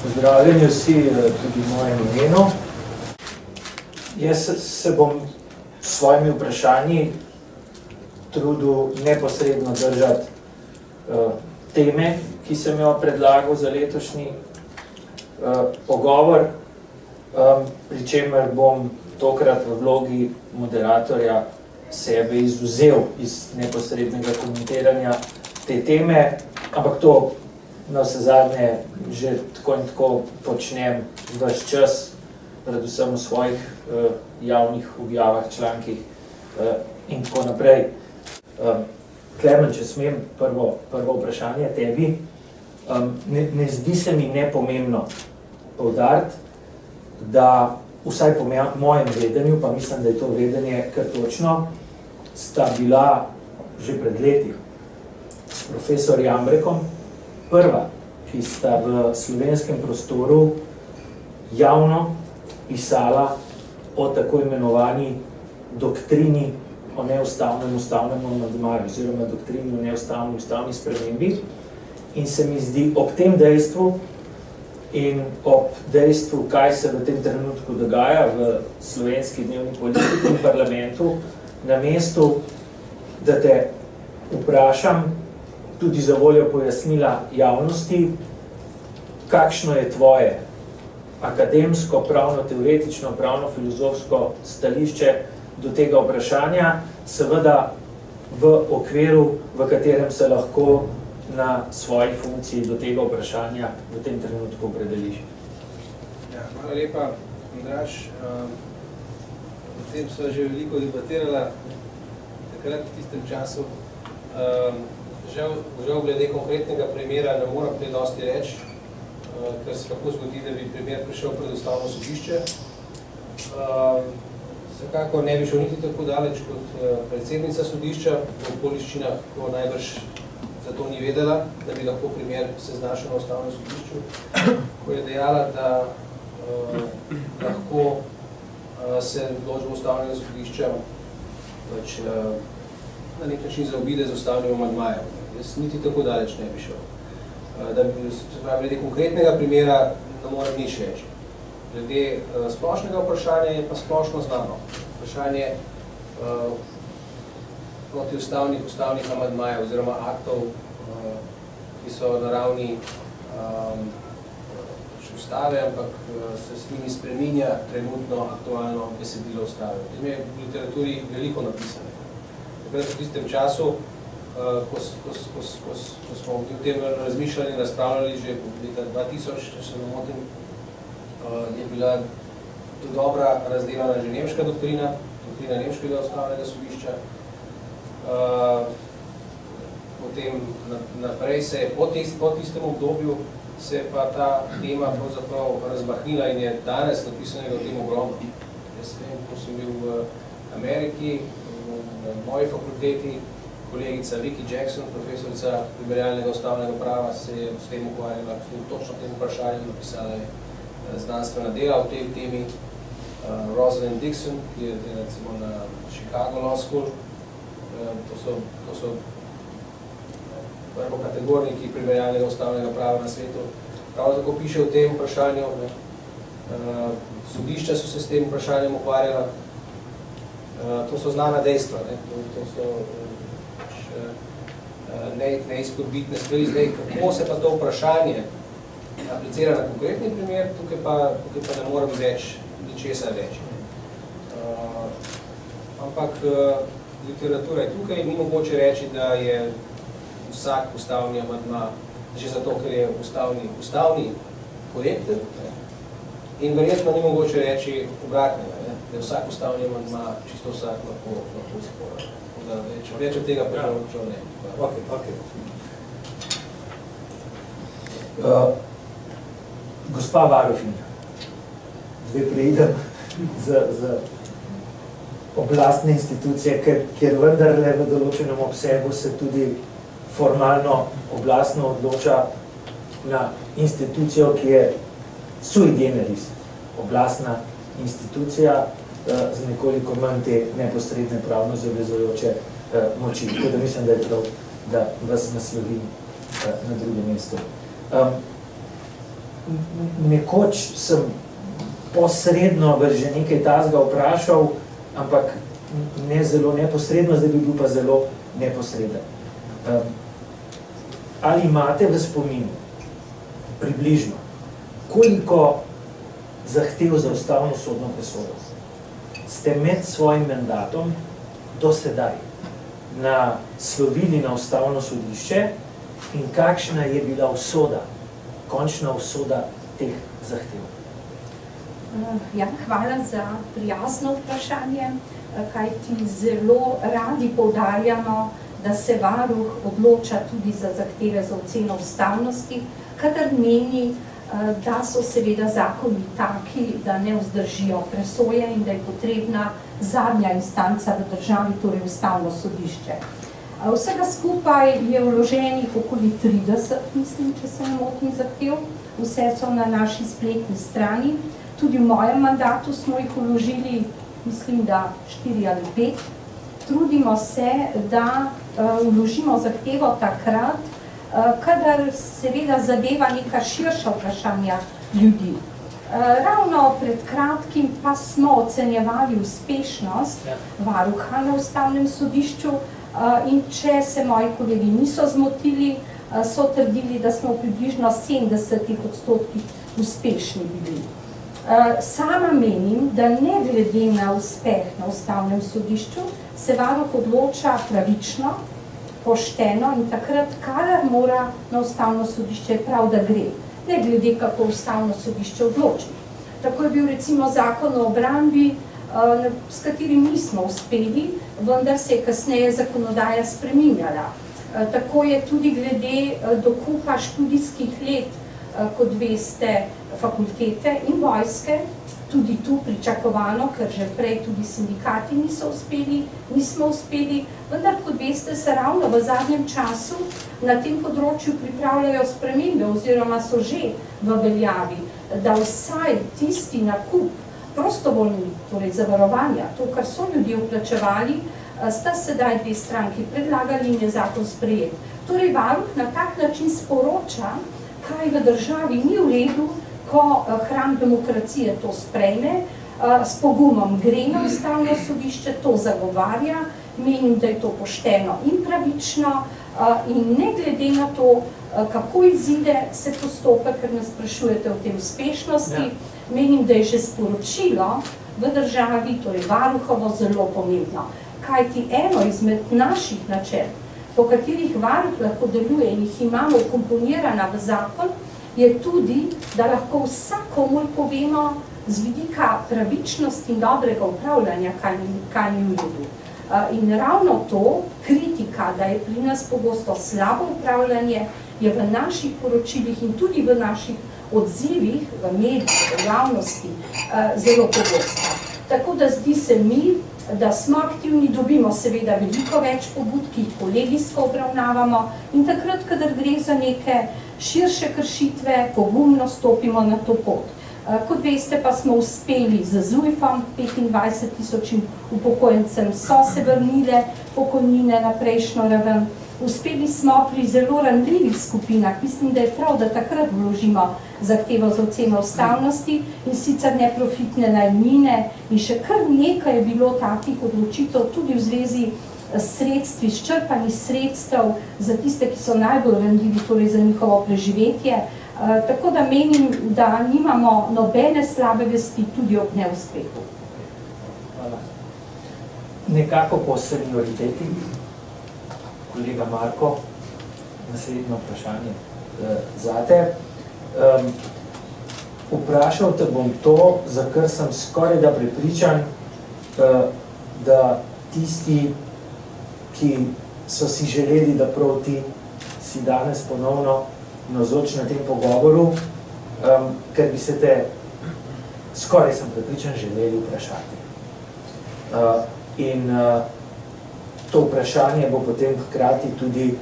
Pozdravljeni vsi, tudi v mojem imenu. Jaz se bom s svojimi vprašanji trudil neposredno držati teme, ki sem jo predlagal za letošnji pogovor, pri čemer bom tokrat v vlogi moderatorja sebe izvzel iz neposrednega komentiranja te teme, ampak to na vsezadnje že tako in tako počnem ves čas, predvsem v svojih javnih objavah, člankih in tako naprej. Klemen, če smem, prvo vprašanje tebi. Ne zdi se mi nepomembno poudariti, da vsaj po mojem vedenju, pa mislim, da je to vedenje kar točno, sta bila že pred leti s profesor Jambrekom prva, ki sta v slovenskem prostoru javno pisala o tako imenovani doktrini o neustavnem ustavnem amandmaju oziroma doktrini o neustavni ustavni spremembi. In se mi zdi ob tem dejstvu in ob dejstvu, kaj se v tem trenutku dogaja v slovenski dnevni politiki in parlamentu, na mestu, da te vprašam, tudi za voljo pojasnila javnosti, kakšno je tvoje akademsko, pravno-teoretično, pravno-filozofsko stališče do tega vprašanja, seveda v okviru, v katerem se lahko na svoji funkciji do tega vprašanja v tem trenutku opredeliš. Ja, hvala lepa, Andraž. O tem sva že veliko debatirala takrat v tistem času. Žal glede konkretnega primera ne moram kaj dosti reči, ker se lahko zgodi, da bi primer prišel pred ustavno sodišče. Vsekako ne bi šel niti tako daleč kot predsednica sodišča, v okoliščinah, ko najbrž za to ni vedela, da bi lahko primer se znašel na ustavnem sodišču, ko je dejala, da lahko se odločba ustavnega sodišča na nek način zaobide z ustavnim amandmajem. Jaz niti tako daleč ne bi šel. Glede konkretnega primera ne morem nič reči. Glede splošnega vprašanja je pa splošno znano. Vprašanje proti ustavnih amandmajev oziroma aktov, ki so na ravni ustave, ampak se s njimi spreminja trenutno aktualno besedilo ustave. V tem je v literaturi veliko napisane. Takrat v tistem času, ko smo o tem razmišljali in razpravljali že leta 2000, če se ne motim, je bila dobra razdelana že nemška doktrina nemškega ustavnega sodišča. Potem naprej se je po tistem obdobju se pa ta tema pravzaprav razmahnila in je danes napisanega o tem ogromno. Jaz vem, ko sem bil v Ameriki, na moji fakulteti, kolegica Vicky Jackson, profesorica primerjalnega ustavnega prava, se je s tem ukvarjala, točno tem vprašanjem, napisala je znanstvena dela o tej temi. Rosalind Dixon, ki je recimo na Chicago Law School, to so prvokategorniki primerjalnega ustavnega prava na svetu. Prav tako piše o tem vprašanju, sodišča so se s tem vprašanjem ukvarjala. To so znana dejstva, to so neizpodbitne stvari. Zdaj, kako se pa to vprašanje aplicira na konkretni primer, tukaj pa ne morem več ničesar reči. Ampak literatura je tukaj, ni mogoče reči, da je vsak ustavni amandma, že zato, ker je ustavni korektor, in verjetno ni mogoče reči obratnega, da je vsak ustavni amandma čisto vsak lahko spora. Več od tega pa žal ne. Gospa varuhinja, zdaj preidem z oblastne institucije, ker vendarle v določenem obsegu se tudi formalno oblastno odloča na institucijo, ki je sui generis oblastna institucija z nekoliko manj te neposredne pravno zavezujoče moči. Tako da mislim, da je prav, da vas naslovim na drugem mestu. nekoč sem posredno že nekaj tazga vprašal, ampak ne zelo neposredno, zdaj bi bil pa zelo neposreden. Ali imate v spominu približno, koliko zahtev za ustavno sodno presojo ste med svojim mandatom do sedaj naslovili na ustavno sodišče in kakšna je bila usoda, končna usoda teh zahtev? Ja, hvala za prijazno vprašanje, kajti zelo radi poudarjamo, da se varuh odloča tudi za zahteve za oceno ustavnosti, kadar meni, da so seveda zakoni taki, da ne vzdržijo presoje in da je potrebna zadnja instanca v državi, torej ustavno sodišče. Vsega skupaj je vloženih okoli 30, mislim, če se ne motim, zahtev. Vse so na naši spletni strani. Tudi v mojem mandatu smo jih vložili, mislim, da 4 ali 5. Trudimo se, da vložimo zahtevo takrat, kadar seveda zadeva neka širša vprašanja ljudi. Ravno pred kratkim pa smo ocenjevali uspešnost varuha na ustavnem sodišču in če se moji kolegi niso zmotili, so trdili, da smo približno 70% uspešni bili. Sama menim, da ne glede na uspeh na ustavnem sodišču, se varuh odloča pravično, pošteno in takrat, kadar mora na ustavno sodišče, prav da gre, ne glede kako ustavno sodišče odloči. Tako je bil recimo zakon o obrambi, s katerim nismo uspeli, vendar se je kasneje zakonodaja spreminjala. Tako je tudi glede dokupa študijskih let, kot veste, fakultete in vojske, tudi tu pričakovano, ker že prej tudi sindikati nismo uspeli, vendar, kot veste, se ravno v zadnjem času na tem področju pripravljajo spremembe oziroma so že v veljavi, da vsaj tisti nakup prostovoljni, torej zavarovanja, to, kar so ljudje vplačevali, sta sedaj 2 stranki predlagali in je zakon sprejet. Torej, varuh na tak način sporoča, kaj v državi ni v redu, ko hram demokracije to sprejme, s pogumom gre na ustavno sodišče, to zagovarja, menim, da je to pošteno in pravično in ne glede na to, kako izide se postopek, ker nas sprašujete o tem uspešnosti, menim, da je že sporočilo v državi, torej varuhovo, zelo pomembno. Kajti eno izmed naših načel, po katerih varuh lahko deluje in jih imamo komponirana v zakon, je tudi, da lahko vsakomur povemo z vidika pravičnosti in dobrega upravljanja, kaj ni v redu. In ravno to, kritika, da je pri nas pogosto slabo upravljanje, je v naših poročilih in tudi v naših odzivih, v medijih, v javnosti, zelo pogosta. Tako da zdi se mi, da smo aktivni, dobimo seveda veliko več pobud, ki jih kolegijsko obravnavamo in takrat, kadar gre za neke širše kršitve, pogumno stopimo na to pot. Kot veste, pa smo uspeli z ZUJF-om, 25.000 upokojencem so se vrnile pokojnine na prejšnjo raven. Uspeli smo pri zelo ranljivih skupinah, mislim, da je prav, da takrat vložimo zahtevo za oceno ustavnosti in sicer neprofitne najemnine in še kar nekaj je bilo takih odločitev tudi v zvezi s sredstvi, s črpanjem sredstev za tiste, ki so najbolj ranljivi, torej za njihovo preživetje. Tako da menim, da nimamo nobene slabe vesti tudi ob neuspehu. Hvala. Nekako po senioriteti, kolega Marko, naslednje vprašanje zate. Vprašal te bom to, za kar sem skoraj da prepričan, da tisti, ki so si želeli, da prav ti si danes ponovno navzoč na tem pogovoru, ker bi se te, skoraj sem prepričan, želeli vprašati. In to vprašanje bo potem hkrati tudi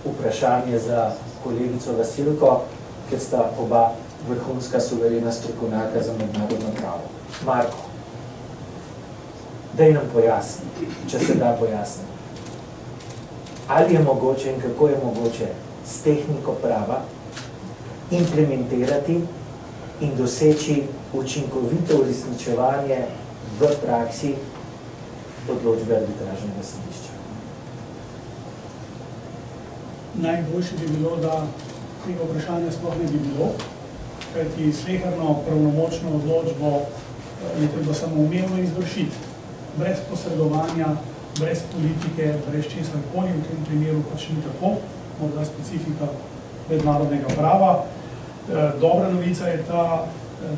vprašanje za kolegico Vasilko, ker sta oba vrhunska suverena strokovnjaka za mednarodno pravo. Marko, daj nam pojasni, če se da pojasni. Ali je mogoče in kako je mogoče s tehniko prava implementirati in doseči učinkovito uresničevanje v praksi odločbe arbitražnega sodišča? Najboljše bi bilo, da tega vprašanja sploh ne bi bilo, kajti sleherno pravnomočno odločbo je treba samoumevno izvršiti, brez posredovanja, brez politike, brez česarkoli, v tem primeru pač ni tako, morda specifika mednarodnega prava. Dobra novica je ta,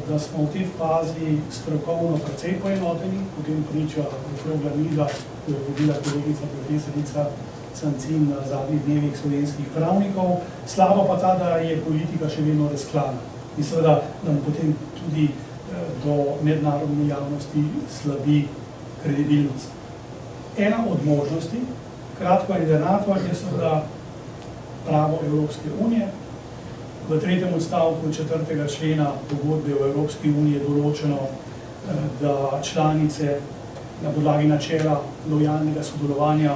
da smo v tej fazi strokovno precej poenoteni, potem priča okrogla miza, ko je vodila kolegica profesorica Sancin na zadnjih dnevih slovenskih pravnikov. Slabo pa ta, da je politika še vedno razklana in seveda nam potem tudi do mednarodne javnosti slabi kredibilnost. Ena od možnosti, kratko in denatno, je seveda pravo Evropske unije. V 3. odstavku 4. člena pogodbe v Evropski uniji je določeno, da članice na podlagi načela lojalnega sodelovanja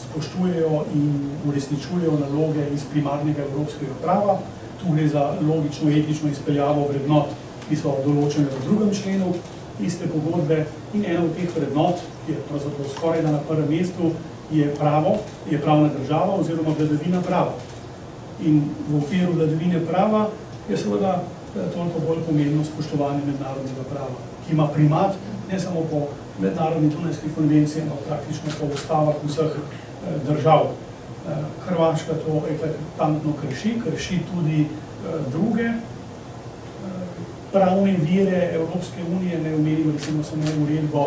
spoštujejo in uresničujejo naloge iz primarnega evropskega prava. Tu gre za logično etično izpeljavo vrednot, ki so določene v 2. členu iste pogodbe, in ena od teh vrednot, ki je pravzaprav skoraj na prvem mestu, je pravo, je pravna država oziroma vladavina prava. In v okviru vladavine prava je seveda toliko bolj pomembno spoštovanje mednarodnega prava, ki ima primat ne samo po mednarodni Dunajski konvenciji, ampak praktično po ustavah vseh držav. Hrvaška to eklatantno krši tudi druge pravne vire Evropske unije, ne omenim recimo samo uredbo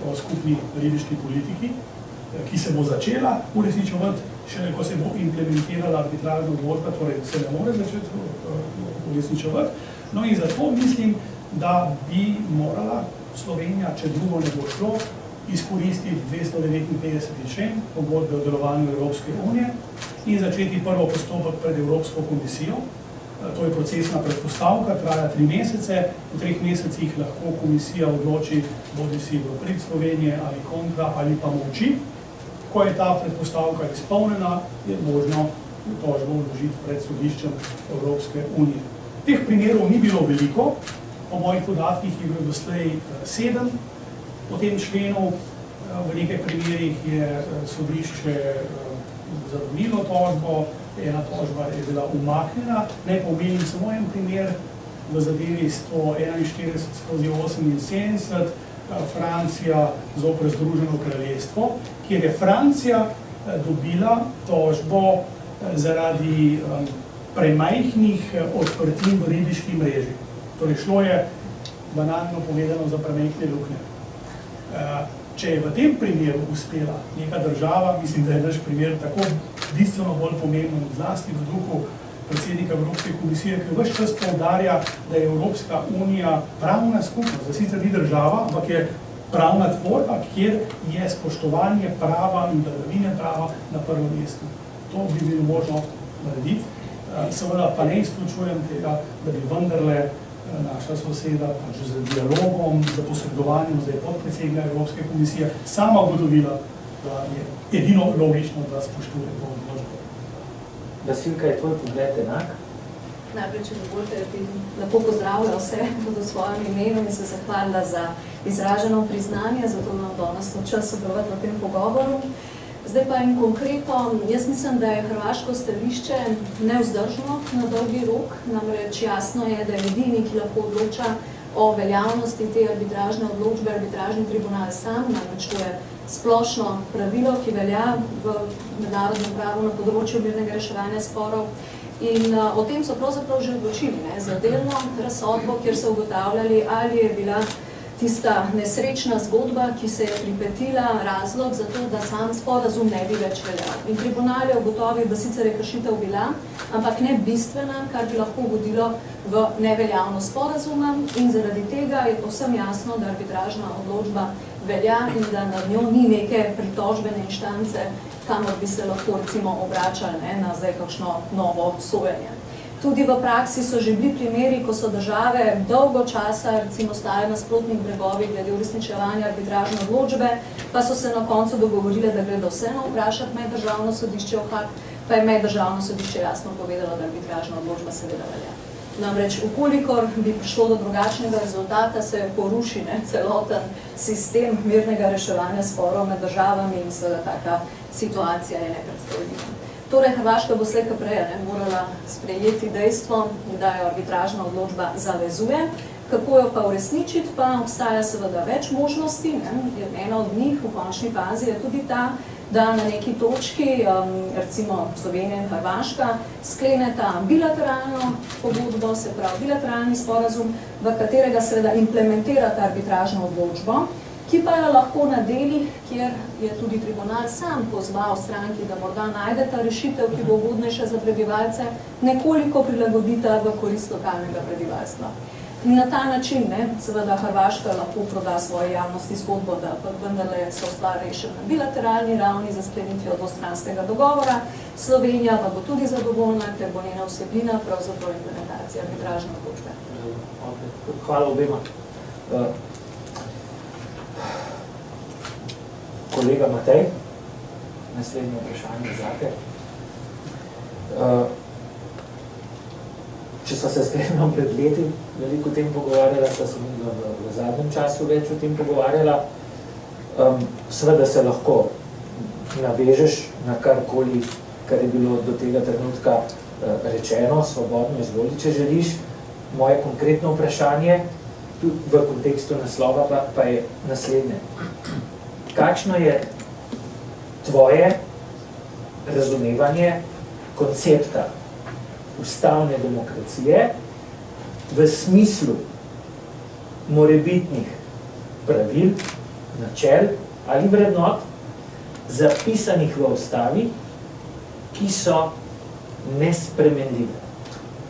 o skupni ribiški politiki, ki se bo začela uresničevati, šele ko se bo implementirala arbitražna odločba, torej se ne more začeti uresničevati. No in zato mislim, da bi morala Slovenija, če drugo ne bo šlo, izkoristiti 259. člen pogodbe o delovanju Evropske unije in začeti prvo postopek pred Evropsko komisijo. To je procesna predpostavka, traja 3 mesece. V 3 mesecih lahko komisija odloči bodisi v prid Slovenije ali kontra ali pa molči. Ko je ta predpostavka izpolnjena, je možno tožbo vložiti pred sodiščem Evropske unije. Teh primerov ni bilo veliko, po mojih podatkih je bilo doslej 7. Po tem členu v nekaj primerih je sodišče zavrnilo tožbo, ena tožba je bila umaknjena. Naj omenim samo en primer v zadevi 141/78, Francija zoper Združeno kraljestvo, kjer je Francija dobila tožbo zaradi premajhnih odprtin v ribiški mreži. Torej šlo je, banalno povedano, za premajhne luknje. Če je v tem primeru uspela neka država, mislim, da je naš primer tako bistveno bolj pomemben, zlasti v duhu predsednika Evropske komisije, ki ves čas poudarja, da je Evropska unija pravna skupnost, da sicer ni država, ampak je pravna tvorba, kjer je spoštovanje prava in vladavine prava na prvem mestu. To bi bilo možno narediti. Seveda pa ne izključujem tega, da bi vendarle naša soseda pač z dialogom, z posredovanjem, zdaj podpredsednika Evropske komisije, sama ugotovila, da je edino logično, da spoštuje to odločbo. Vasilka, je tvoj pogled enak? Najprej, če dovolite, bi lepo pozdravila vse v svojem imenu in se zahvalila za izraženo priznanje, zato nam danes čas sodelovati v tem pogovoru. Zdaj pa in konkretno, jaz mislim, da je hrvaško stališče nevzdržno na dolgi rok, namreč jasno je, da je edini, ki lahko odloča o veljavnosti te arbitražne odločbe, arbitražni tribunal sam, namreč to je splošno pravilo, ki velja v mednarodnem pravu na področju mirnega reševanja sporov. In o tem so pravzaprav že odločili, za delno razsodbo, kjer so ugotavljali, ali je bila tista nesrečna zgodba, ki se je pripetila, razlog za to, da sam sporazum ne bi več veljal. In tribunal je ugotovil, da sicer je kršitev bila, ampak ne bistvena, kar bi lahko vodilo v neveljavnost sporazuma, in zaradi tega je povsem jasno, da arbitražna odločba velja in da nad njo ni neke pritožbene inštance, kamor bi se lahko recimo obračali na zdaj kakšno novo sojenje. Tudi v praksi so že bili primeri, ko so države dolgo časa recimo stale na sprotnih bregovih glede uresničevanja arbitražne odločbe, pa so se na koncu dogovorile, da gredo vseeno vprašati meddržavno sodišče v Haag, pa je meddržavno sodišče jasno povedalo, da arbitražna odločba seveda velja. Namreč, ukolikor bi prišlo do drugačnega rezultata, se poruši celoten sistem mirnega reševanja sporov med državami in seveda taka situacija je nepredstavljiva. Torej, Hrvaška bo slej prej morala sprejeti dejstvo, da jo arbitražna odločba zavezuje. Kako jo pa uresničiti, pa obstaja seveda več možnosti. Ena od njih v končni fazi je tudi ta, da na neki točki, recimo Slovenija in Hrvaška, skleneta bilateralno pogodbo, se pravi bilateralni sporazum, v katerega seveda implementirata arbitražno odločbo, ki pa jo lahko na delih, kjer je tudi tribunal sam pozval stranki, da morda najdeta rešitev, ki bo ugodnejša za prebivalce, nekoliko prilagodita v korist lokalnega prebivalstva. In na ta način, seveda Hrvaška lahko proda svoje javnosti zgodbo, da vendarle so stvar rešena na bilateralni ravni za sklenitvijo dvostranskega dogovora. Slovenija pa bo tudi zadovoljna, ker bo njena vsebina pravzaprav implementacija arbitražne odločbe. Hvala obema. Kolega Matej, naslednje vprašanje zate. Če so se skrenila pred leti veliko o tem pogovarjala, sta se mi v zadnjem času več o tem pogovarjala. Seveda se lahko navežeš na karkoli, kar je bilo do tega trenutka rečeno, svobodno izvoli, če želiš. Moje konkretno vprašanje v kontekstu naslova pa je naslednje. Kakšno je tvoje razumevanje koncepta ustavne demokracije v smislu morebitnih pravil, načel ali vrednot, zapisanih v ustavi, ki so nespremenljive,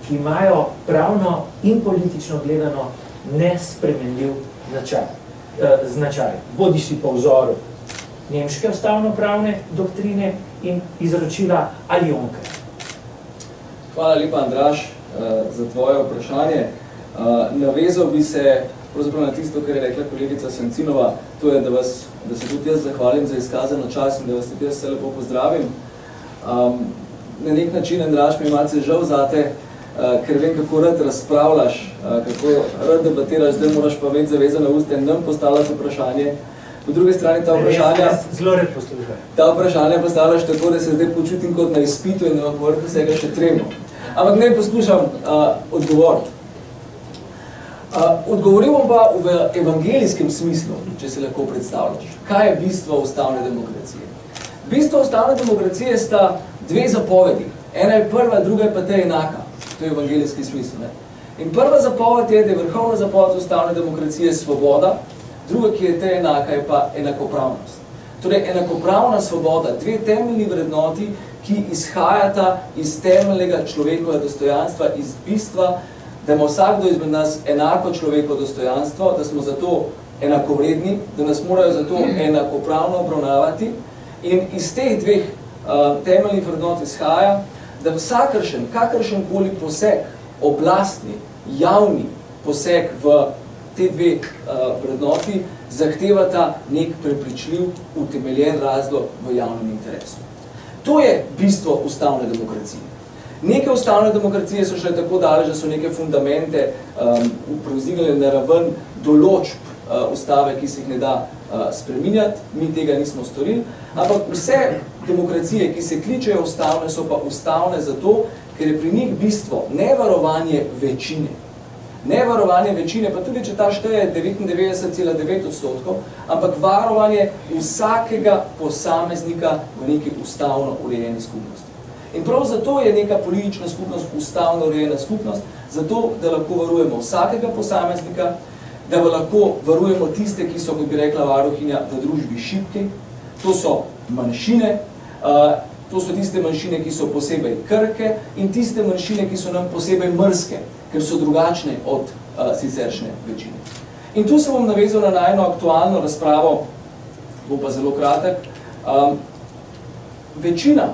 ki imajo pravno in politično gledano nespremenljiv značaj. Bodiši po vzoru nemške ustavnopravne doktrine in izročila ali onke. Hvala lepa, Andraž, za tvoje vprašanje. Navezal bi se pravzaprav na tisto, kar je rekla kolegica Sencinova, to je, da se tudi jaz zahvalim za izkazano čas in da vas tudi jaz vse lepo pozdravim. Na nek način, Andraž, mi je malce žal zate, ker vem, kako rad razpravljaš, kako rad debatiraš, zdaj moraš pa več zavezane uste in nam postavljati vprašanje. Po drugi strani ta vprašanja postavljaš tako, da se zdaj počutim kot na izpitu in da vam vsega še tremo. Ampak ne poskušam odgovoriti. Odgovoril bom pa v evangelijskem smislu, če se lahko predstavljaš. Kaj je bistvo ustavne demokracije? Bistvo ustavne demokracije sta dve zapovedi. Ena je prva, druga je pa ta enaka. To je evangelijski smisel. In prva zapoved je, da je vrhovna zapoved ustavne demokracije svoboda, druga, ki je te enaka, je pa enakopravnost. Torej, enakopravna svoboda, dve temeljni vrednoti, ki izhajata iz temeljnega človekovega dostojanstva, iz bistva, da ima vsakdo izmed nas enako človekovo dostojanstvo, da smo zato enakovredni, da nas morajo zato enakopravno obravnavati. In iz teh dveh temeljnih vrednot izhaja, da kakršenkoli poseg, oblastni, javni poseg v te dve vrednoti zahtevata nek prepričljiv, utemeljen razlog v javnem interesu. To je bistvo ustavne demokracije. Neke ustavne demokracije so šle tako daleč, da so neke fundamente prevzdignile na raven določb ustave, ki se jih ne da spreminjati, mi tega nismo storili, ampak vse demokracije, ki se kličejo ustavne, so pa ustavne zato, ker je pri njih bistvo ne varovanje večine. Ne varovanje večine, pa tudi če ta šteje 99,9%, ampak varovanje vsakega posameznika v neki ustavno urejeni skupnosti. In prav zato je neka politična skupnost ustavno urejena skupnost, zato, da lahko varujemo vsakega posameznika, da lahko varujemo tiste, ki so, kot bi rekla varuhinja, v družbi šibki. To so manjšine, to so tiste manjšine, ki so posebej krhke in tiste manjšine, ki so nam posebej mrzke, ker so drugačne od siceršnje večine. In tu se bom navezal na najno aktualno razpravo, bo pa zelo kratek. Večina,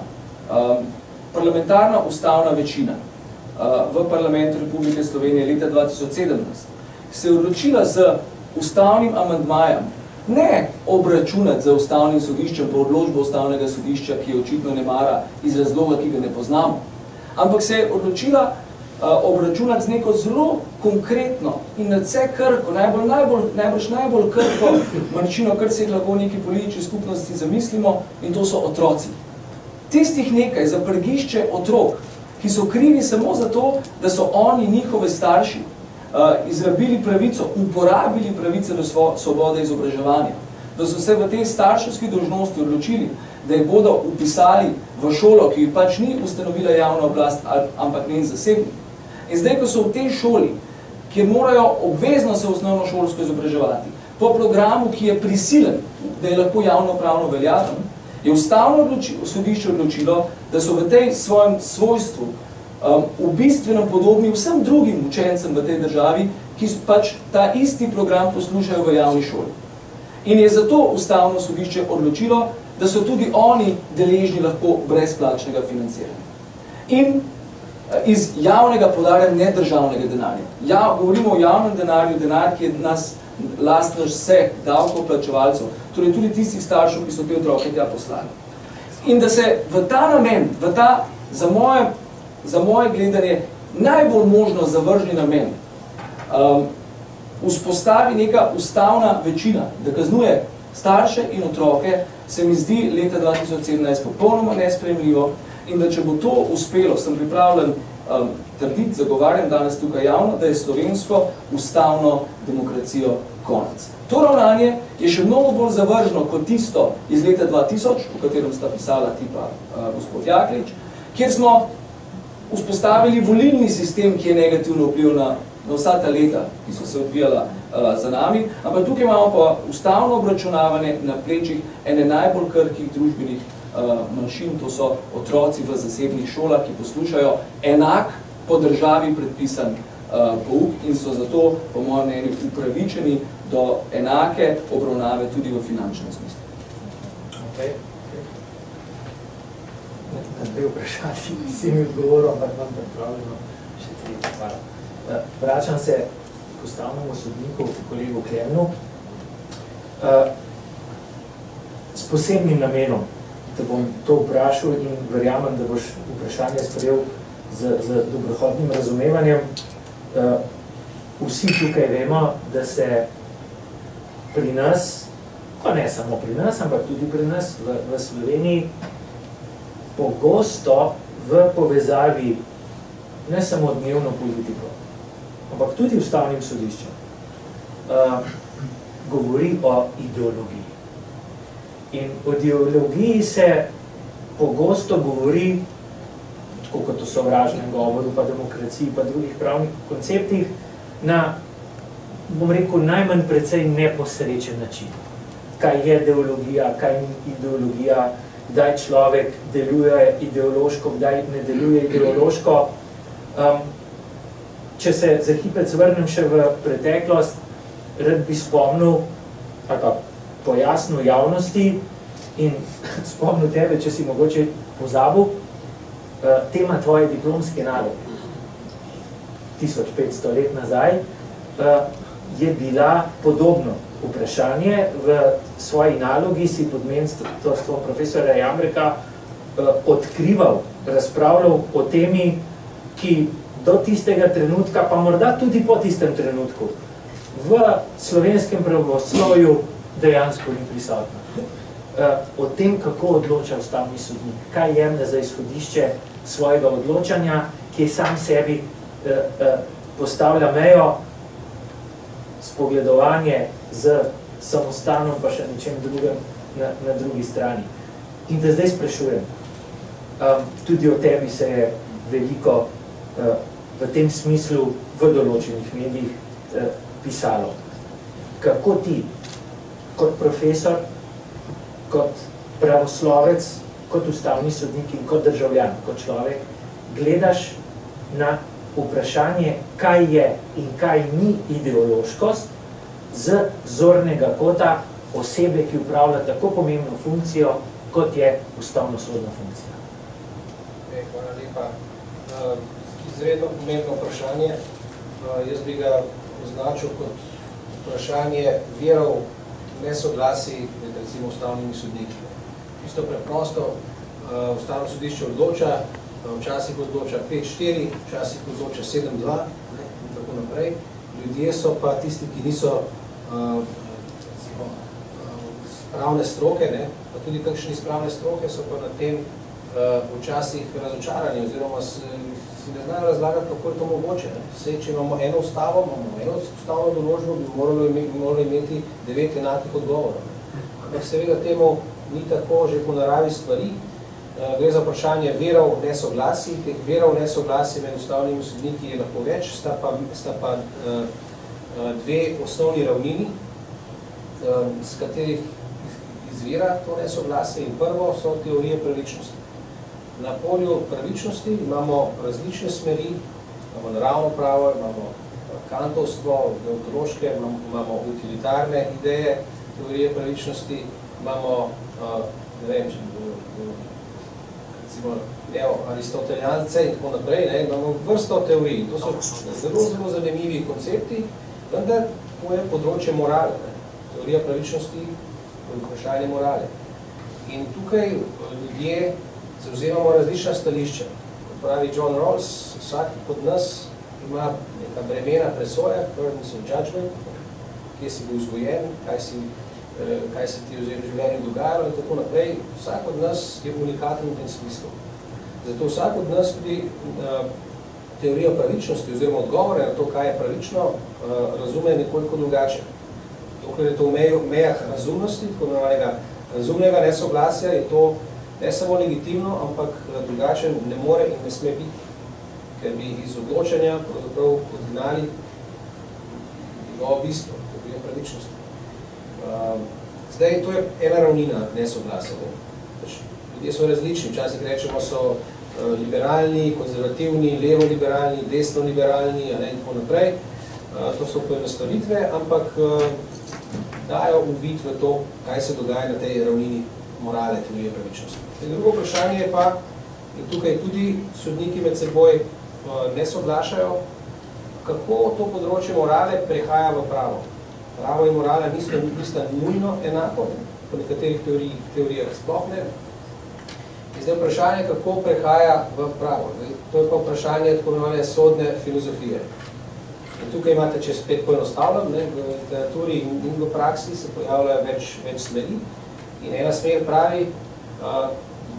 parlamentarna ustavna večina v parlamentu Republike Slovenije leta 2017 se je odločila z ustavnim amandmajem ne obračunati za ustavnim sodiščem po odločbo ustavnega sodišča, ki je očitno ne mara iz razloga, ki ga ne poznamo, ampak se je odločila obračunati z neko zelo konkretno in nadvse krko, najbolj krko manjšino, kar se jih lahko v neki politični skupnosti zamislimo, in to so otroci. Tistih nekaj za prgišče otrok, ki so krivi samo zato, da so oni, njihove starši, izrabili pravico, uporabili pravice do svobode izobraževanja, da so se v tej starševski dolžnosti odločili, da jih bodo upisali v šolo, ki jih pač ni ustanovila javna oblast, ampak njen zasebnik. In zdaj, ko so v tej šoli, kjer morajo obvezno se osnovno šolsko izobraževati, po programu, ki je prisilen, da je lahko javnopravno veljaven, je ustavno sodišče odločilo, da so v tej svojem svojstvu v bistvenem podobni vsem drugim učencem v tej državi, ki pač ta isti program poslušajo v javni šoli. In je zato ustavno sodišče odločilo, da so tudi oni deležni lahko brezplačnega financiranja. In iz javnega, poudarjam, nedržavnega denarja. Ja, govorimo o javnem denarju, denar, ki je nas lastno vseh davkoplačevalcev, torej tudi tistih staršev, ki so te otroke tja poslali. In da se v ta namen, za moje gledanje, najbolj možno zavržni namen, vzpostavi neka ustavna večina, da kaznuje starše in otroke, se mi zdi leta 2017 popolnoma nesprejemljivo, in da če bo to uspelo, sem pripravljen trditi, zagovarjam danes tukaj javno, da je slovensko ustavno demokracijo konec. To ravnanje je še mnogo bolj zavržno kot tisto iz leta 2000, o katerem sta pisala tipa gospod Jaklič, kjer smo vzpostavili volilni sistem, ki je negativno vplival na vsa ta leta, ki so se odvijala za nami, ampak tukaj imamo pa ustavno obračunavanje na plečih ene najbolj krhkih družbenih manjšin, to so otroci v zasebnih šolah, ki poslušajo enak po državi predpisan pouk in so zato, po mojem mnenju, upravičeni do enake obravnave tudi v finančnem smislu. Okay. Na dve vprašanji si mi odgovoril, ampak vam pripravljeno še tri. Hvala. Vračam se k ustavnemu sodniku, kolegu Klemnu. S posebnim namenom, da bom to vprašal in verjamem, da boš vprašanje sprejel z dobrohodnim razumevanjem. Vsi tukaj vemo, da se pri nas, pa ne samo pri nas, ampak tudi pri nas v Sloveniji, pogosto v povezavi ne samo dnevno politiko, ampak tudi ustavnim sodiščem, govori o ideologiji. In o ideologiji se pogosto govori, tako kot o sovražnem govoru, pa demokraciji, pa drugih pravnih konceptih, na, bom rekel, najmanj precej neposrečen način. Kaj je ideologija, kaj ni ideologija, kdaj človek deluje ideološko, kdaj ne deluje ideološko. Če se za hipec vrnem še v preteklost, rad bi spomnil, ali pa pojasnil javnosti in spomnil tebe, če si mogoče pozabil, tema tvoje diplomske naloge 1500 let nazaj je bila podobno vprašanje. V svoji nalogi si pod mentorstvom profesora Jamreka odkrival, razpravljal o temi, ki do tistega trenutka, pa morda tudi po tistem trenutku, v slovenskem pravoslovju dejansko ni prisotna. O tem, kako odloča ustavni sodnik, kaj jemlje za izhodišče svojega odločanja, ki sam sebi postavlja mejo, spogledovanje z samostanom, pa še nečem drugem na drugi strani. In te zdaj sprašujem, tudi o tebi se je veliko v tem smislu v določenih medijih pisalo. Kako ti, kot profesor, kot pravoslovec, kot ustavni sodnik in kot državljan, kot človek, gledaš na vprašanje, kaj je in kaj ni ideološkost z zornega kota osebe, ki upravlja tako pomembno funkcijo, kot je ustavnosodna funkcija. Hvala lepa. Izredno pomembno vprašanje. Jaz bi ga označil kot vprašanje virov nesoglasij med recimo ustavnimi sodniki. Čisto preprosto, ustavno sodišče odloča, včasih odloča 5-4, včasih odloča 7-2 in tako naprej. Ljudje so pa tisti, ki niso pravne stroke, pa tudi kakšni iz pravne stroke so pa na tem včasih razočarani oziroma si ne znajo razlagati, kako je to mogoče. Vse, če imamo eno ustavo, imamo eno ustavno določbo, bi morali imeti 9 enakih odgovorov. Ampak seveda temu ni tako že po naravi stvari. Gre za vprašanje verov nesoglasij. Teh verov nesoglasij med ustavnimi sodniki je lahko več, sta pa dve osnovni ravnini, z katerih izvira to nesoglasje. In prvo so teorije pravičnosti. Na polju pravičnosti imamo različne smeri, imamo naravno pravo, imamo kantovstvo, deontološke, imamo utilitarne ideje teorije pravičnosti, imamo, ne vem, recimo, aristoteljance in tako naprej, imamo vrsto teorij. To so zelo, zelo zanimivi koncepti, vendar to je področje morale. Teorija pravičnosti je vprašanje morale. In tukaj ljudje zavzemamo različna stališča. Kot pravi John Rawls, vsak od nas ima neka bremena presoja, burdens of judgment, kje si bil vzgojen, kaj se ti v življenju dogajalo in tako naprej. Vsak od nas je unikaten v tem smislu. Zato vsak od nas tudi teorijo pravičnosti oziroma odgovore na to, kaj je pravično, razume nekoliko drugače. Dokler je to v mejah razumnosti, tako imenovanega razumnega nesoglasja, je to ne samo legitimno, ampak drugače ne more in ne sme biti, ker bi iz odločanja pravzaprav odgnali njegovo bistvo, teorije pravičnosti. Zdaj, to je ena ravnina nesoglasja. Ljudje so različni, včasih rečemo so liberalni, konzervativni, levo-liberalni, desno-liberalni in tako naprej. To so poenostavitve, ampak dajo uvid v to, kaj se dogaja na tej ravnini morale, teorije pravičnosti. Drugo vprašanje je pa, in tukaj tudi sodniki med seboj ne soglašajo, kako to področje morale prehaja v pravo. Pravo in morala nista nujno enako, po nekaterih teorijah sploh ne. In zdaj vprašanje, kako prehaja v pravo. To je pa vprašanje tako imenovane sodne filozofije. In tukaj imate, če spet poenostavljam, v literaturi in v praksi se pojavljajo več smeri. In ena smer pravi,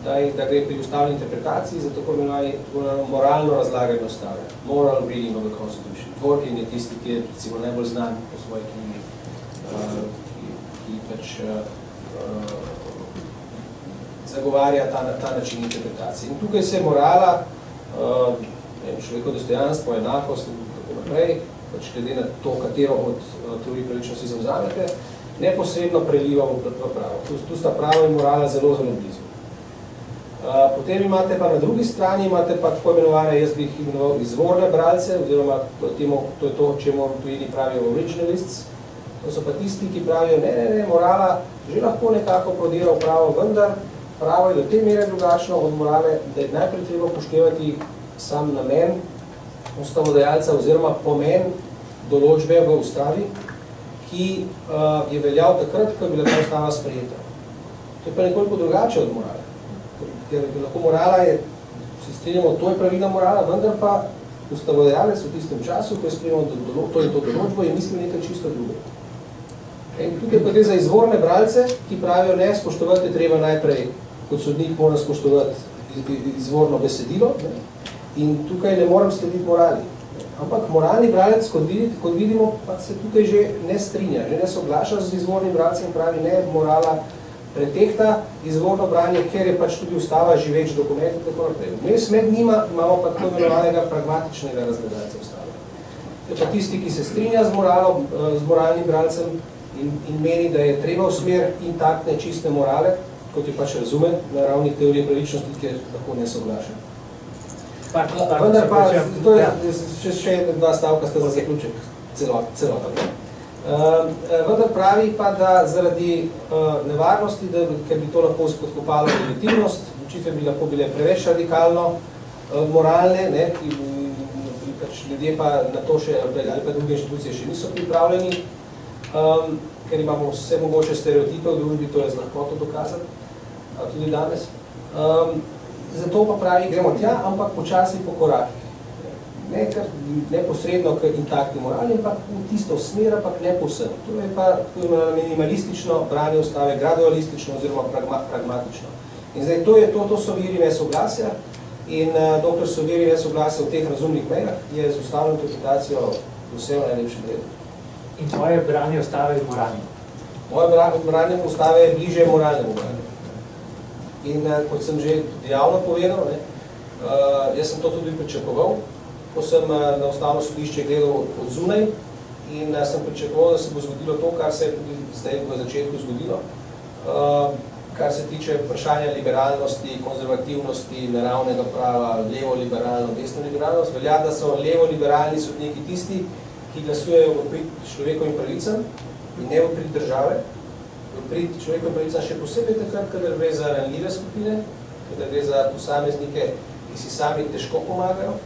da gre pri ustavni interpretaciji za tako imenovano moralno razlaganje ustave. Moral reading of the Constitution. Dworkin je tisti, ki je recimo najbolj znan po svoji knjigi, ki pač zagovarja ta način interpretacije. In tukaj se morala, človekov dostojanstvo, enakost in tako naprej, pač glede na to, katero od teorij pravičnosti zavzamete, neposredno preliva v pravo. Tu sta pravo in morala zelo, zelo blizu. Potem imate pa na drugi strani, imate pa tako imenovane, jaz bi jih imenoval izvorne bralce, oziroma to je to, čemu tujini pravijo originalists. To so pa tisti, ki pravijo, ne, morala že lahko nekako prodira v pravo, vendar pravo je do te mere drugačno od morale, da je najprej treba upoštevati sam namen ustavodajalca oziroma pomen določbe v ustavi, ki je veljal takrat, ko je bila ta ustava sprejeta. To je pa nekoliko drugače od morale. Ker lahko morala je, si strinjamo, to je pravilna morala, vendar pa ustavodajalec v tistem času, ko je sprejel to in to določbo, je mislil nekaj čisto drugo. In tukaj pa gre za izvorne bralce, ki pravijo, ne, spoštovati je treba najprej, kot sodnik moram spoštovati izvorno besedilo, in tukaj ne moram slediti morali. Ampak moralni bralec, kot vidimo, pa se tukaj že ne strinja, že ne soglaša z izvornim bralcem, pravi, ne, morala pretehta izvorno branje, ker je pač tudi ustava živeč dokument in tako naprej. Vmes med njima imamo pa tako imenovanega pragmatičnega razgledalca ustave. To je pa tisti, ki se strinja z moralnim bralcem in meni, da je treba v smer intaktne, čiste morale, kot je pač razume na ravni teorije pravičnosti, kjer lahko ne soglaša. Vendar pa, to je še dva stavka sta za zaključek celota. Vendar pravi pa, da zaradi nevarnosti, ker bi to lahko spodkopalo legitimnost, odločitve bi lahko bile preveč radikalno moralne, ki pač ljudje pa na to še, ali pa druge inštitucije še niso pripravljeni, ker imamo vse mogoče stereotipe v družbi, to je z lahkoto dokazati, tudi danes. zato pa pravi, gremo tja, ampak počasi po korakih. Ne kar neposredno k intaktni morali, ampak v tisto smer, ampak ne povsem. To je pa minimalistično branje ustave, gradualistično oziroma pragmatično. In zdaj to so viri nesoglasja in dokler so viri nesoglasja v teh razumnih mejah, je z ustavno interpretacijo vse v najlepšem redu. In tvoje branje ustave je moralno? Moje branje ustave je bliže moralnemu branju. In kot sem že javno povedal, jaz sem to tudi pričakoval, ko sem na ustavno sodišče gledal od zunaj in sem pričakoval, da se bo zgodilo to, kar se je tudi zdaj v začetku zgodilo, kar se tiče vprašanja liberalnosti, konzervativnosti, naravnega prava, levo-liberalno, desno-liberalnost. Velja, da so levo-liberalni sodniki tisti, ki glasujejo v prid človekovim pravicam in ne v prid države. V prid človekovim pravicam še posebej takrat, kadar gre za ranljive skupine, kadar gre za posameznike, ki si sami težko pomagajo.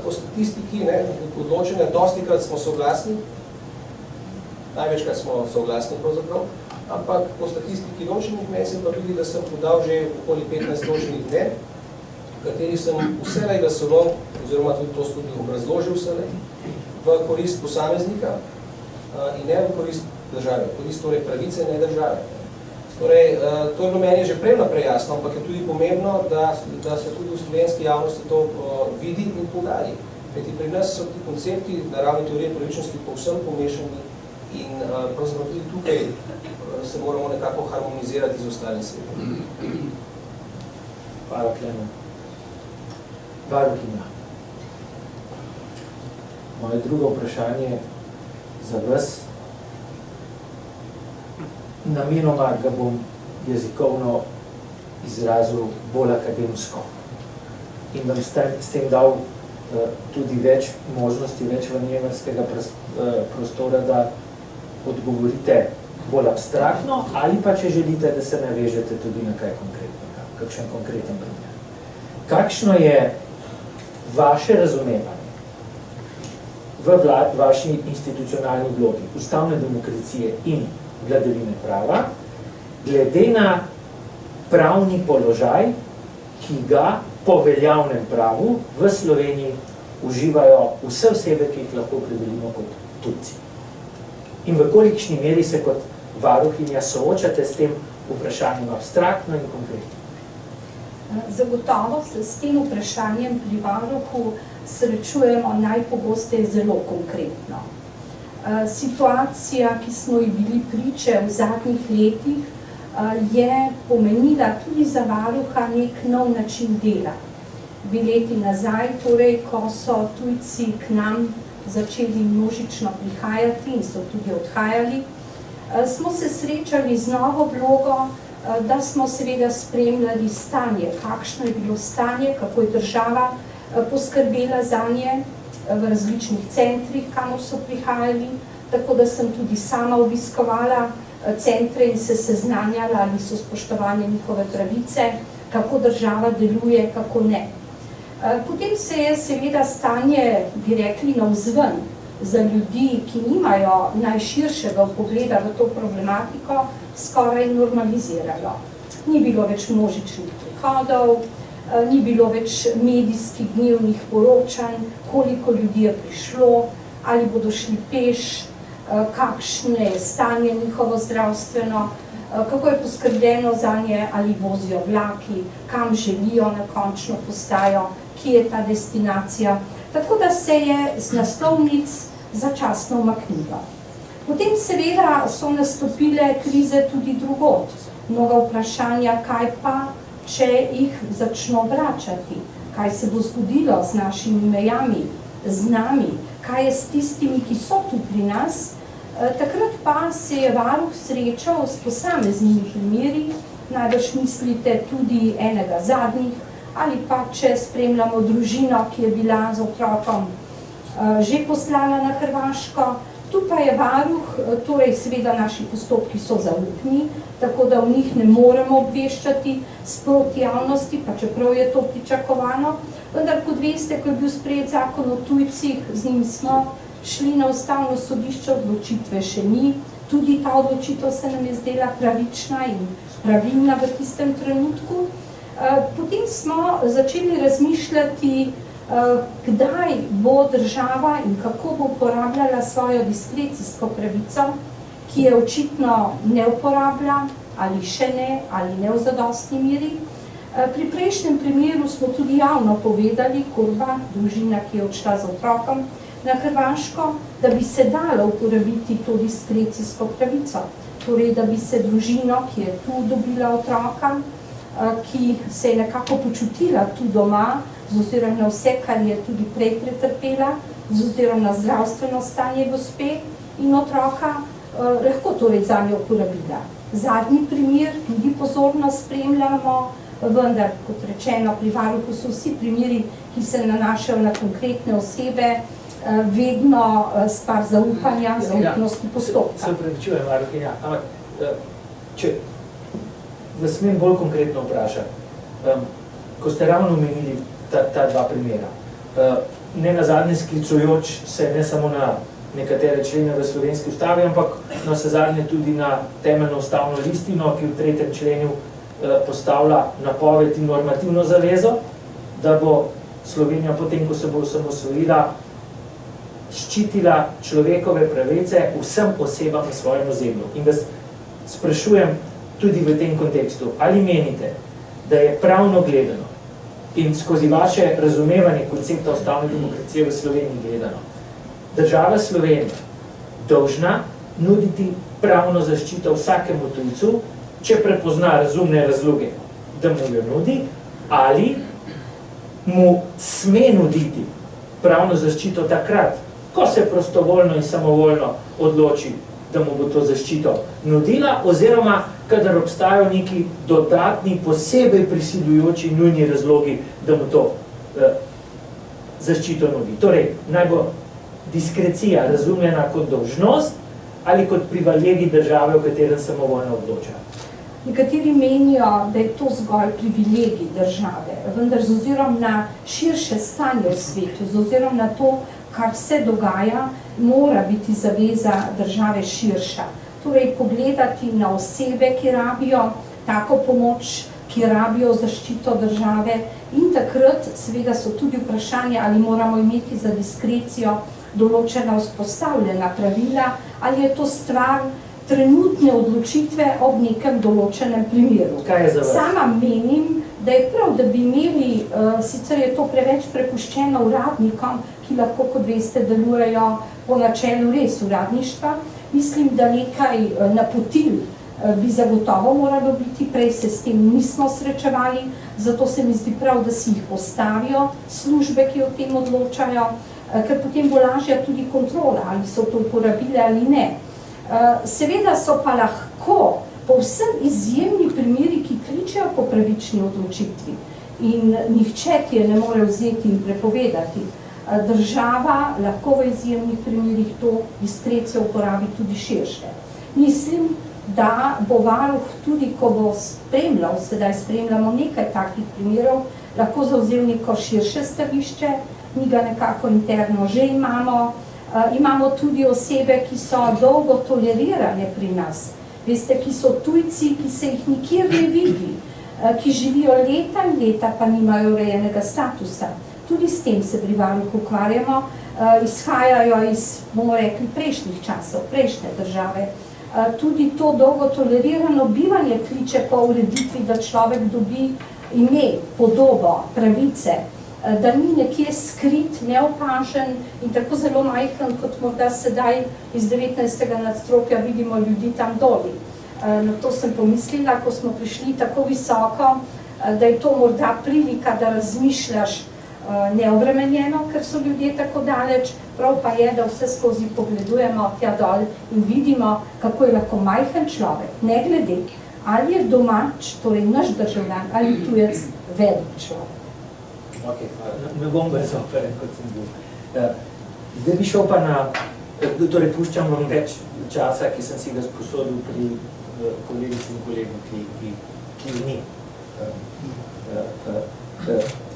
Po statistiki, odločenja, dostikrat smo soglasni, največkrat smo soglasni pravzaprav, ampak po statistiki ločenih mnen sem pa videl, da sem podal že okoli 15 ločenih mnen, v katerih sem vselej glasoval, oziroma tudi to tudi obrazložil vselej, v korist posameznika in ne v korist države, v korist torej pravice, ne države. Torej, to je bilo meni že prej naprej jasno, ampak je tudi pomembno, da se tudi v slovenski javnosti to vidi in poudari. Kajti pri nas so ti koncepti na ravni teorije pravičnosti povsem pomešani in pravzaprav tudi tukaj se moramo nekako harmonizirati z ostalim svetom. Hvala, Klemen. Varuhinja. Moje drugo vprašanje za vas. Namenoma ga bom jezikovno izrazil bolj akademsko in vam s tem dal tudi več možnosti, več manevrskega prostora, da odgovorite bolj abstraktno ali pa, če želite, da se navežete tudi na kaj konkretnega, kakšen konkreten primer. Kakšno je vaše razumevanje v vaši institucionalni vlogi ustavne demokracije in vladavine prava, glede na pravni položaj, ki ga po veljavnem pravu v Sloveniji uživajo vse osebe, ki jih lahko opredelimo kot tujci. In v kolikšni meri se kot varuhinja soočate s tem vprašanjem abstraktno in konkretno? Zagotovo se s tem vprašanjem pri varuhu srečujemo najpogosteje zelo konkretno. Situacija, ki smo ji bili priče v zadnjih letih, je pomenila tudi za varuha nek nov način dela. 2 leti nazaj, torej, ko so tujci k nam začeli množično prihajati in so tudi odhajali, smo se srečali z novo vlogo, da smo seveda spremljali stanje, kakšno je bilo stanje, kako je država poskrbela zanje v različnih centrih, kamor so prihajali, tako da sem tudi sama obiskovala centre in se seznanjala, ali so spoštovane njihove pravice, kako država deluje, kako ne. Potem se je seveda stanje, bi rekli, navzven za ljudi, ki nimajo najširšega vpogleda v to problematiko, skoraj normaliziralo. Ni bilo več množičnih prihodov, ni bilo več medijskih dnevnih poročanj, koliko ljudi je prišlo, ali bodo šli peš, kakšno je stanje njihovo zdravstveno, kako je poskrbljeno zanje, ali vozijo vlaki, kam želijo na končno postajo, kje je ta destinacija. Tako da se je z naslovnic začasno umaknilo. Potem seveda so nastopile krize tudi drugod. Mnoga vprašanja, kaj pa, če jih začno vračati, kaj se bo zgodilo z našimi mejami, z nami, kaj je s tistimi, ki so tu pri nas. Takrat pa se je varuh srečal s posameznimi primeri, najbrž mislite tudi enega zadnjih, ali pa če spremljamo družino, ki je bila z otrokom že poslana na Hrvaško. Tu pa je varuh, torej seveda naši postopki so zaupni, tako da v njih ne moremo obveščati sproti javnosti, pa čeprav je to pričakovano. Vendar, kot veste, ko je bil sprejet zakon o tujcih, z njim smo šli na ustavno sodišče, odločitve še ni. Tudi ta odločitev se nam je zdela pravična in pravilna v tistem trenutku. Potem smo začeli razmišljati, kdaj bo država in kako bo uporabljala svojo diskrecijsko pravico, ki je očitno ne uporablja, ali še ne, ali ne v zadostni meri. Pri prejšnjem primeru smo tudi javno povedali, kurba, družina, ki je odšla z otrokom na Hrvaško, da bi se dalo uporabiti to diskrecijsko pravico. Torej, da bi se družino, ki je tu dobila otroka, ki se je nekako počutila tu doma, z ozirom na vse, kar je tudi prej pretrpela, z ozirom na zdravstveno stanje gospe in otroka, lahko torej zanjo uporabila. Zadnji primer tudi pozorno spremljamo, vendar, kot rečeno, pri varuhu so vsi primeri, ki se nanašajo na konkretne osebe, vedno stvar zaupanja, zaupnosti postopka. Se upravičujem, varuhinja, ampak če vas smem bolj konkretno vprašati, ko ste ravno omenili ta dva primera, ne nazadnje sklicujoč se ne samo na nekatere člene v slovenski ustavi, ampak nazadnje tudi na temeljno ustavno listino, ki v 3. členu postavlja napoved in normativno zavezo, da bo Slovenija potem, ko se bo osamosvojila, ščitila človekove pravice vsem osebam na svojem ozemlju. In vas sprašujem tudi v tem kontekstu, ali menite, da je pravno gledano in skozi vaše razumevanje koncepta ustavne demokracije v Sloveniji gledano, država Slovenija dolžna nuditi pravno zaščito vsakemu tujcu, če prepozna razumne razloge, da mu jo nudi, ali mu sme nuditi pravno zaščito takrat, ko se prostovoljno in samovoljno odloči, da mu bo to zaščito nudila, oziroma kadar obstajajo neki dodatni, posebej prisiljujoči nujni razlogi, da mu to zaščito nudi. Torej, naj bo diskrecija razumljena kot dolžnost ali kot privilegij države, v katerem samovoljno odloča. Nekateri menijo, da je to zgolj privilegij države, vendar z ozirom na širše stanje v svetu, z ozirom na to, kar se dogaja, mora biti zaveza države širša. Torej, pogledati na osebe, ki rabijo tako pomoč, ki rabijo zaščito države, in takrat seveda so tudi vprašanja, ali moramo imeti za diskrecijo določena vzpostavljena pravila, ali je to stvar trenutne odločitve ob nekem določenem primeru. Kaj je za vas? Sama menim, da je prav, da bi imeli, sicer je to preveč prepuščeno uradnikom, ki lahko, kot veste, delujejo po načelu res uradništva. Mislim, da nekaj napotil bi zagotovo moralo biti, prej se s tem nismo srečevali, zato se mi zdi prav, da si jih postavijo službe, ki o tem odločajo, ker potem bo lažja tudi kontrola, ali so to uporabile ali ne. Seveda so pa lahko povsem izjemni primeri, ki kličejo po pravični odločitvi in nihče ti je ne more vzeti in prepovedati. Država lahko v izjemnih primerih to diskrecijo uporabi tudi širše. Mislim, da bo varuh tudi, ko bo spremljal, sedaj spremljamo nekaj takih primerov, lahko zavzel neko širše stališče, mi ga nekako interno že imamo. Imamo tudi osebe, ki so dolgo tolerirane pri nas. Veste, ki so tujci, ki se jih nikjer ne vidi, ki živijo leta in leta, pa nimajo urejenega statusa. Tudi s tem se pri varuhu ukvarjamo, izhajajo iz, bomo rekli, prejšnjih časov, prejšnje države. Tudi to dolgo tolerirano bivanje kliče po ureditvi, da človek dobi ime, podobo, pravice, da ni nekje skrit, neopažen in tako zelo majhen, kot morda sedaj iz 19. nadstropja vidimo ljudi tam doli. Na to sem pomislila, ko smo prišli tako visoko, da je to morda prilika, da razmišljaš neobremenjeno, ker so ljudje tako daleč, prav pa je, da vse skozi pogledujemo tja dol in vidimo, kako je lahko majhen človek, ne glede, ali je domač, torej naš državljan, ali tujec, velik človek. Ok, ne bom brez operen, kot sem bil. Zdaj bi šel pa na, torej puščam vam več časa, ki sem si ga sposodil pri kolegici in kolegu, ki ni.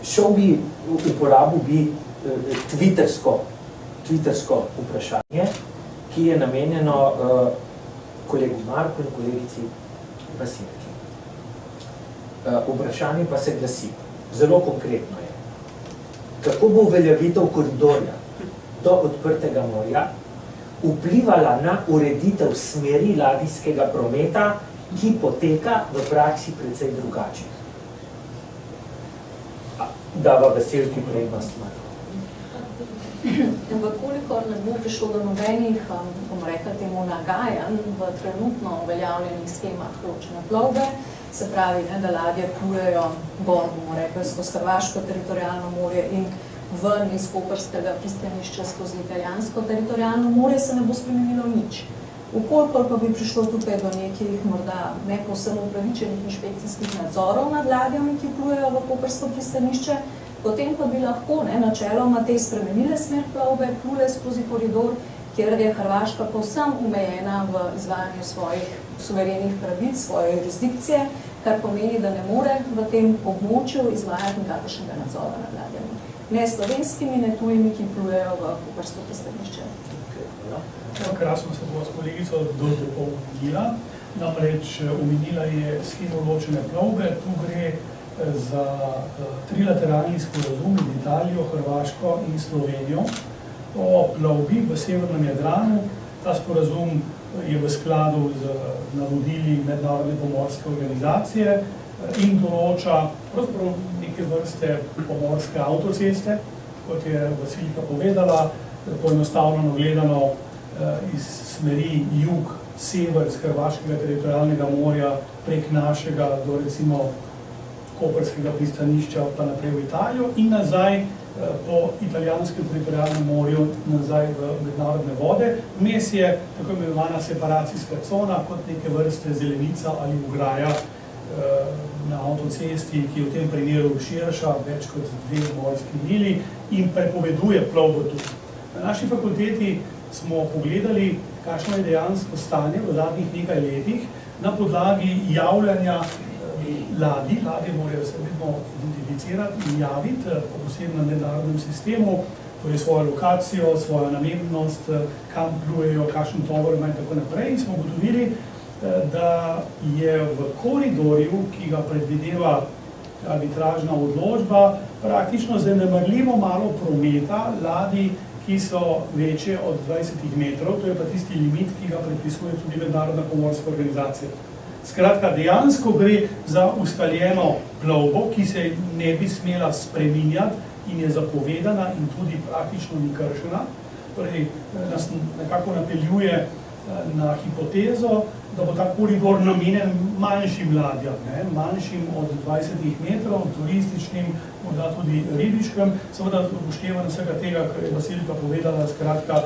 Šel bi, uporabil bi twittersko vprašanje, ki je namenjeno kolegu Marku in kolegici Vasiliki. Vprašanje pa se glasi, zelo konkretno je, kako bo uveljavitev koridorja do odprtega morja vplivala na ureditev smeri ladijskega prometa, ki poteka v praksi precej drugače. Dava Veselki prednost. Vkolikor ne bo prišlo do nobenih, bom rekla temu, nagajanj v trenutno uveljavljenih schemah ločene plovbe, se pravi, da ladje plujejo gor, bomo rekli, skozi Hrvaško teritorialno morje in ven iz koprskega pristanišča skozi italijansko teritorialno morje, se ne bo spremenilo nič. Vkolikor pa bi prišlo tukaj do nekih morda ne povsem upravičenih inšpekcijskih nadzorov nad ladjami, ki plujejo v koprsko pristanišče, potem pa bi lahko načeloma te spremenile smer plovbe, plule skozi koridor, kjer je Hrvaška povsem omejena v izvajanju svojih suverenih pravic, svoje jurisdikcije, kar pomeni, da ne more v tem območju izvajati nikakršnega nadzora nad ladjami. Ne slovenskimi, ne tujimi, ki plujejo v koprsko pristanišče. Krasno se bo s kolegico dopolnila, namreč omenila je shemo ločene plovbe. Tu gre za trilateralni sporazum med Italijo, Hrvaško in Slovenijo o plovbi v severnem Jadranu. Ta sporazum je v skladu z navodili Mednarodne pomorske organizacije in določa pravzaprav neke vrste pomorske avtoceste, kot je Vasilika povedala, poenostavljeno gledano iz smeri jug-sever z Hrvaškega teritorialnega morja prek našega do recimo koprskega pristanišča pa naprej v Italijo in nazaj po italijanskem teritorialnem morju nazaj v mednarodne vode. Vmes je tako imenovana separacijska cona kot neke vrste zelenica ali ograja na avtocesti, ki je v tem primeru širša, več kot 2 morski mili in prepoveduje plovbo tu. Na naši fakulteti smo pogledali, kakšno je dejansko stanje v zadnjih nekaj letih na podlagi javljanja ladij. Ladje morajo se vedno identificirati in javiti po posebnem mednarodnem sistemu, torej svojo lokacijo, svojo namembnost, kam plujejo, kakšen tovor ima in tako naprej. In smo ugotovili, da je v koridorju, ki ga predvideva arbitražna odločba, praktično zanemarljivo malo prometa ladij, ki so večje od 20 metrov, to je pa tisti limit, ki ga predpisuje tudi Mednarodna pomorska organizacija. Skratka, dejansko gre za ustaljeno plovbo, ki se ne bi smela spreminjati in je zapovedana in tudi praktično ni kršena. Torej, nas nekako napeljuje na hipotezo, da bo ta koridor namenjen manjšim ladjam, manjšim od 20 metrov, turističnim, morda tudi ribiškem, seveda upoštevanjem vsega tega, kar je Vasilika povedala, skratka,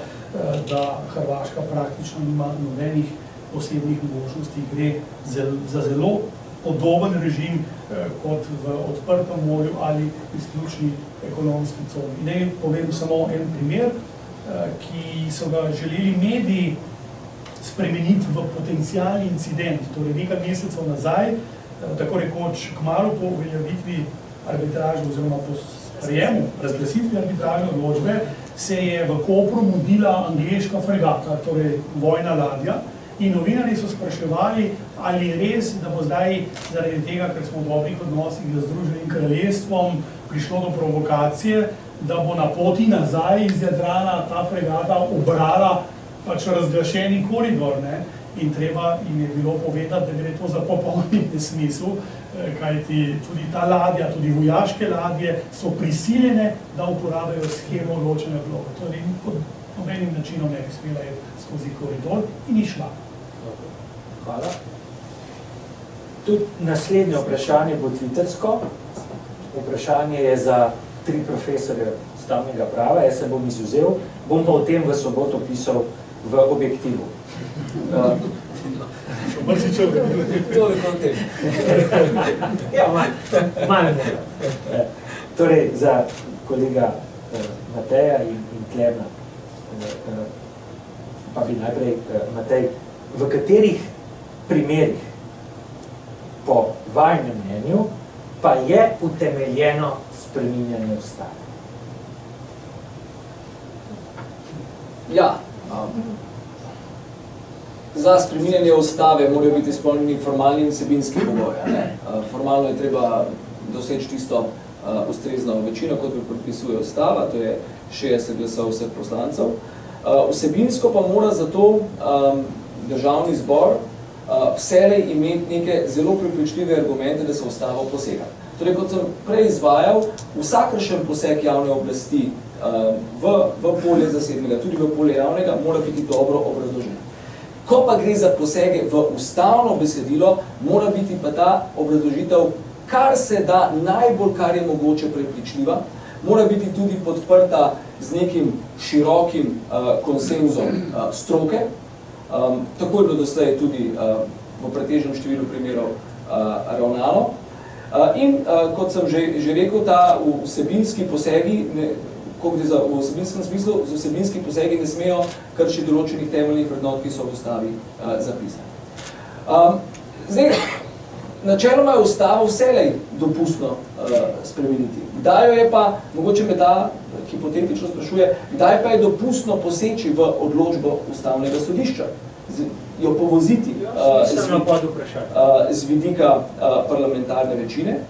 da Hrvaška praktično nima nobenih posebnih možnosti, gre za zelo podoben režim kot v odprtem morju ali izključni ekonomski coni. Naj povem samo en primer, ki so ga želeli mediji spremeniti v potencialni incident, torej nekaj mesecev nazaj, tako rekoč kmalu po uveljavitvi arbitraže oziroma po sprejemu razglasitvi arbitražne odločbe, se je v Kopru mudila angleška fregata, torej vojna ladja, in novinarji so spraševali, ali je res, da bo zdaj zaradi tega, ker smo v dobrih odnosih z Združenim kraljestvom, prišlo do provokacije, da bo na poti nazaj iz Jadrana ta fregata obrala pač razglašeni koridor, in treba jim je bilo povedati, da gre to za popolni nesmisel, kajti tudi ta ladja, tudi vojaške ladje so prisiljene, da uporabljajo shemo ločene plovbe. Torej, pod nobenim načinom ne bi smela iti skozi koridor in ni šla. Hvala. Tudi naslednje vprašanje bo twittersko. Vprašanje je za 3 profesorje ustavnega prava, jaz se bom izvzel, bom pa o tem v soboto pisal v Objektivu. Toliko o tem. Ja, manj ne. Torej, za kolega Mateja in Klemna, pa bi najprej, Matej, v katerih primerih po vajnem mnenju pa je utemeljeno spreminjanje ustave? Ja, za spreminjanje ustave morajo biti izpolnjeni formalni in vsebinski pogoji. Formalno je treba doseči tisto ustrezno večino, kot predpisuje ustava, to je 60 glasov vseh poslancev. Vsebinsko pa mora zato državni zbor vselej imeti neke zelo prepričljive argumente, da se ustavo posega. Torej, kot sem prej izvajal, vsakršen poseg javne oblasti v polje zasebnega, tudi v polje javnega, mora biti dobro obrazložen. Ko pa gre za posege v ustavno besedilo, mora biti pa ta obrazložitev kar se da najbolj, kar je mogoče prepričljiva, mora biti tudi podprta z nekim širokim konsenzom stroke. Tako je bilo doslej tudi v pretežnem številu primerov ravnalo. In kot sem že rekel, ta vsebinski posegi, ko gre za v vsebinskem smislu, vsebinski posegi ne smejo kršiti določenih temeljnih vrednot, ki so v ustavi zapisane. Zdaj, načeloma je ustavo vselej dopustno spremeniti. Kdaj jo je pa, mogoče me ta hipotetično sprašuje, kdaj pa je dopustno poseči v odločbo ustavnega sodišča, jo povoziti z vidika parlamentarne večine.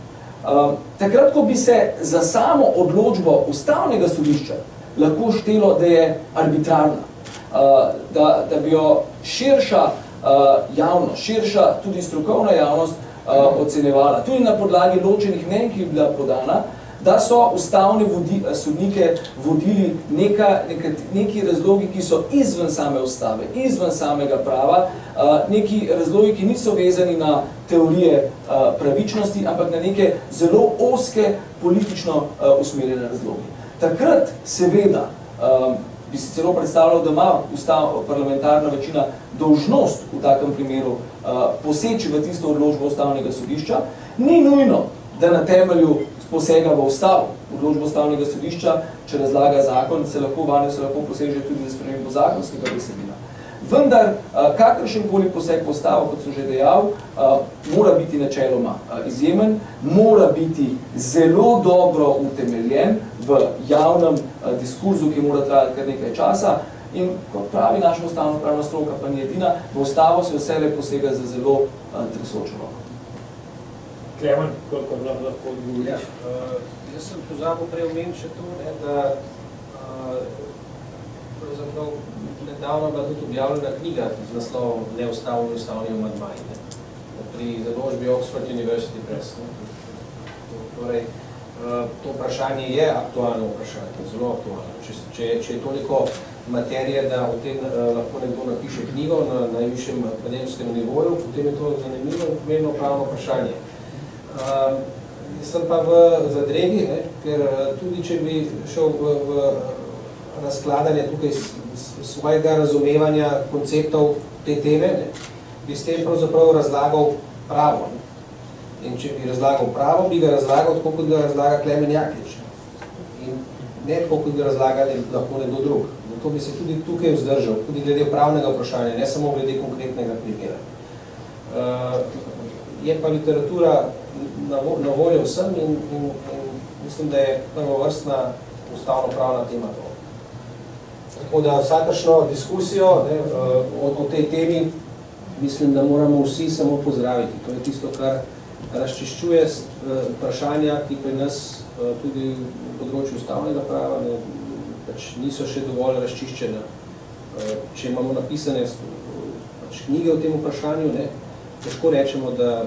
Takrat, ko bi se za samo odločbo ustavnega sodišča lahko štelo, da je arbitrarna, da bi jo širša javnost, širša tudi strokovna javnost ocenjevala, tudi na podlagi ločenih mnenj, ki je bila podana, da so ustavne sodnike vodili neki razlogi, ki so izven same ustave, izven samega prava, neki razlogi, ki niso vezani na teorije pravičnosti, ampak na neke zelo ozke politično usmerjene razlogi. Takrat seveda bi se celo predstavljalo, da ima parlamentarna večina dolžnost v takem primeru poseči v tisto odločbo ustavnega sodišča. Ni nujno, da na temelju posega v ustavo, odločbo ustavnega sodišča, če razlaga zakon, se lahko poseže tudi za spremembo zakonskega besedila. Vendar, kakršenkoli poseg v ustavo, kot sem že dejal, mora biti načeloma izjemen, mora biti zelo dobro utemeljen v javnem diskurzu, ki mora trajati kar nekaj časa. In kot pravi naša ustavno pravna stroka, pa ni edina, v ustavo se vselej posega za zelo tresočo roko. Klemen, koliko lahko odgovoriš? Jaz sem pozabil prej omeniti še to, da pravzaprav nedavno bila tudi objavljena knjiga z naslovom Neustavni ustavni amandmaji pri založbi Oxford University Press. Torej, to vprašanje je aktualno vprašanje, zelo aktualno. Če je toliko materije, da o tem lahko nekdo napiše knjigo na najvišjem akademskem nivoju, potem je to zanimivo in pomembno pravno vprašanje. Sem pa v zadregi, ker tudi če bi šel v razkladanje tukaj svojega razumevanja konceptov te teme, bi s tem pravzaprav razlagal pravo. In če bi razlagal pravo, bi ga razlagal tako, kot ga razlaga Klemen Jaklič. In ne tako, kot ga razlaga lahko nekdo drug. Zato bi se tudi tukaj vzdržal, tudi glede pravnega vprašanja, ne samo glede konkretnega primera. Je pa literatura na voljo vsem in mislim, da je prvovrstna ustavno-pravna tema to. Tako da vsakršno diskusijo o tej temi mislim, da moramo vsi samo pozdraviti. To je tisto, kar razčiščuje vprašanja, ki pri nas tudi v področju ustavnega prava niso še dovolj razčiščena. Če imamo napisane knjige o tem vprašanju, težko rečemo, da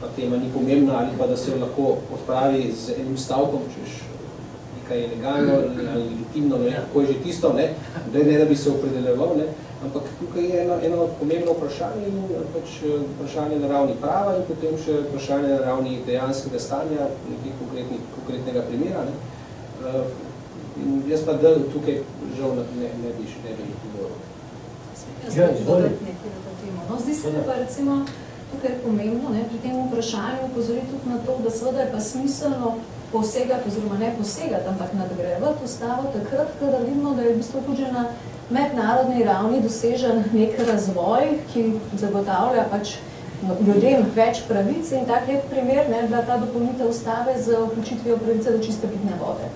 ta tema ni pomembna ali pa da se jo lahko odpravi z enim stavkom, češ nekaj je legalno ali legitimno, kako je že tisto, ne da bi se opredeljeval, ampak tukaj je eno pomembno vprašanje in vprašanje na ravni prava in potem še vprašanje na ravni dejanskega stanja, nekaj konkretnega primera. In jaz pa tukaj žal ne bi govoril. Zdi se pa recimo tukaj pomembno pri tem vprašanju upozoriti tudi na to, da seveda je pa smiselno posegati oziroma ne posegati, ampak nadgrajevati ustavo takrat, kadar vidimo, da je v bistvu tudi na mednarodni ravni dosežen nek razvoj, ki zagotavlja ljudem več pravic in tak lep primer, da ta dopolnitev ustave z vključitvijo pravice do čiste pitne vode.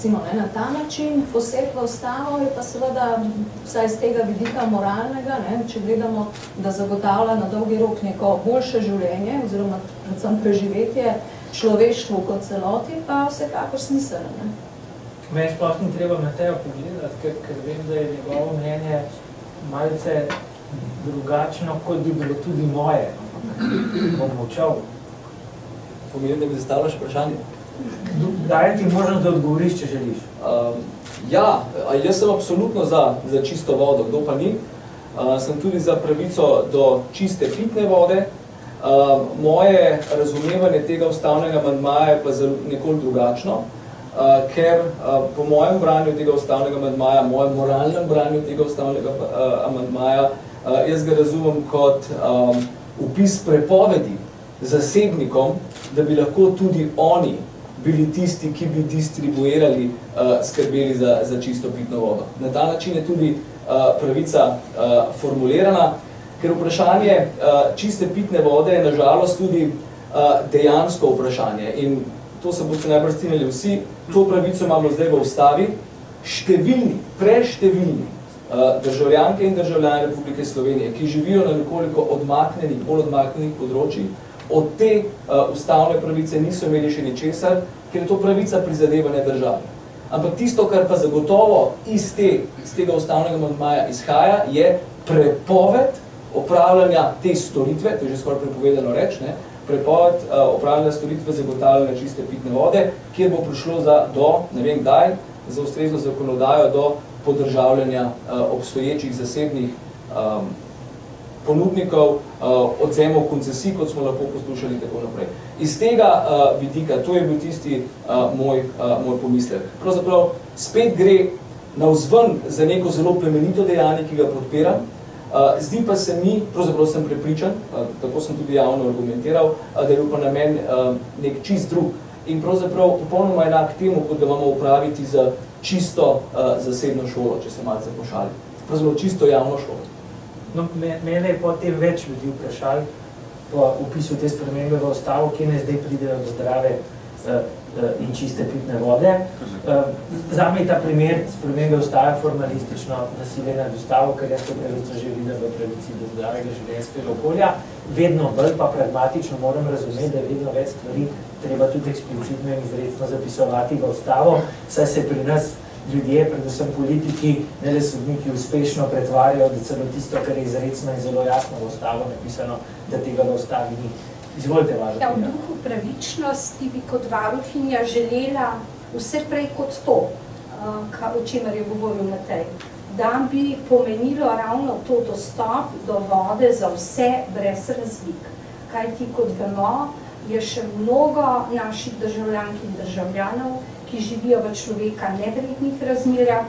recimo na ta način poseg v ustavo je pa seveda, vsaj z tega vidika moralnega, če gledamo, da zagotavlja na dolgi rok neko boljše življenje oziroma predvsem preživetje človeštvu kot celoti, pa vsekakor smiselno. Meni sploh ni treba Mateja pogledati, ker vem, da je njegovo mnenje malce drugačno, kot bi bilo tudi moje. Bom molčal. Pomeni, da mi zastavljaš vprašanje? Daj ti možnost, da odgovoriš, če želiš. Jaz sem absolutno za čisto vodo, kdo pa ni. Sem tudi za pravico do čiste pitne vode. Moje razumevanje tega ustavnega amandmaja je pa nekoliko drugačno, ker po mojem branju tega ustavnega amandmaja, mojem moralnem branju tega ustavnega amandmaja, jaz ga razumem kot vpis prepovedi zasebnikom, da bi lahko tudi oni bili tisti, ki bi distribuirali, skrbeli za čisto pitno vodo. Na ta način je tudi pravica formulirana, ker vprašanje čiste pitne vode je nažalost tudi dejansko vprašanje. In to se boste najbolj strinjali vsi, to pravico imamo zdaj v ustavi, številni, preštevilni državljanke in državljani Republike Slovenije, ki živijo na nekoliko odmaknenih, bolj odmaknenih področjih, od te ustavne pravice niso imeli še ničesar, ker je to pravica prizadevanja države. Ampak tisto, kar pa zagotovo iz tega ustavnega amandmaja izhaja, je prepoved opravljanja te storitve, to je že skoraj prepovedano reči, prepoved opravljanja storitve zagotavljanja čiste pitne vode, kjer bo prišlo do, ne vem kdaj, za ustrezno zakonodajo do podržavljanja obstoječih zasebnih ponudnikov, odzemov koncesij, kot smo lahko poslušali tako naprej. Iz tega vidika, to je bil tisti moj pomislek. Pravzaprav spet gre navzven za neko zelo plemenito dejanje, ki ga podpiram. Zdi pa se mi, pravzaprav sem prepričan, tako sem tudi javno argumentiral, da je bil pa namen nek čist drug. In pravzaprav popolnoma enak temu, kot da imamo upraviti za čisto zasebno šolo, če se malce pošali. Pravzaprav čisto javno šolo. No, mene je potem več ljudi vprašali po opisu te spremembe v ustavo, kje ne zdaj pridejo do zdrave in čiste pitne vode. Zame je ta primer spremembe ustave formalistično nasilje nad ustavo, ker jaz to pravico že vidim v pravici do zdravega življenjskega okolja. Vedno bolj pa pragmatično moram razumeti, da je vedno več stvari treba tudi eksplicitno in izrecno zapisovati v ustavo, saj se pri nas ljudje, predvsem politiki, ne le sodniki, uspešno pretvarjajo, da celo tisto, kar je izrecno in zelo jasno v ustavo napisano, da tega v ustavi ni. Izvolite, vaša. V duhu pravičnosti bi kot varuhinja želela vse prej kot to, o čemer je govoril Matej, da bi pomenilo ravno to dostop do vode za vse brez razlik. Kajti, kot vemo, je še mnogo naših državljank in državljanov, ki živijo v človeka nevrednih razmerah,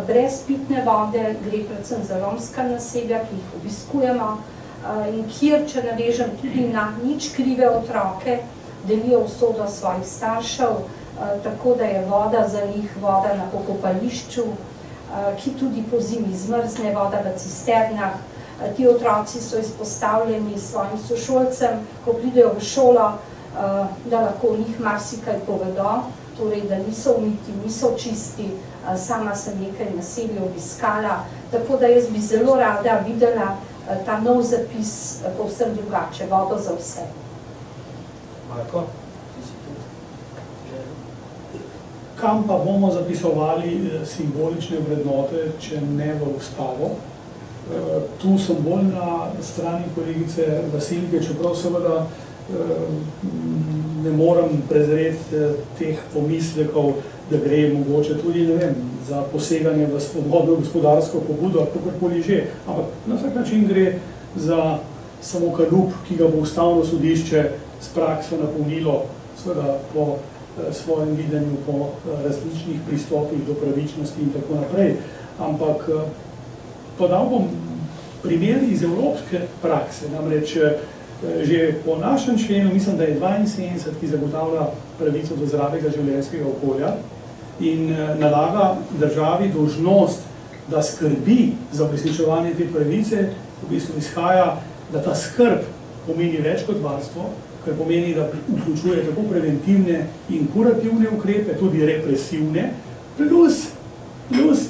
brez pitne vode, gre predvsem za romska naselja, ki jih obiskujemo, in kjer, če navežem tudi na nič krive otroke, delijo usodo svojih staršev, tako da je voda za njih voda na pokopališču, ki tudi pozimi zmrzne, voda v cisternah. Ti otroci so izpostavljeni svojim sošolcem, ko pridejo v šolo, da lahko o njih marsikaj povedo, torej, da niso umiti, niso čisti, sama sem nekaj naselij obiskala, tako da jaz bi zelo rada videla ta nov zapis povsem drugače, vodo za vse. Marko, ti si tudi? Kam pa bomo zapisovali simbolične vrednote, če ne v ustavo? Tu sem bolj na strani kolegice Vasilke, čeprav seveda ne morem prezreti teh pomislekov, da gre mogoče tudi, ne vem, za poseganje v svobodno gospodarsko pobudo, ali kakorkoli že. Ampak na vsak način gre za samo kalup, ki ga bo ustavno sodišče s prakso napolnilo, seveda po svojem videnju, po različnih pristopih do pravičnosti in tako naprej. Ampak podal bom primer iz evropske prakse, namreč že po našem členu, mislim, da je 72, ki zagotavlja pravico do zdravega življenjskega okolja in nalaga državi dolžnost, da skrbi za uresničevanje te pravice, v bistvu izhaja, da ta skrb pomeni več kot varstvo, kar pomeni, da vključuje tako preventivne in kurativne ukrepe, tudi represivne, plus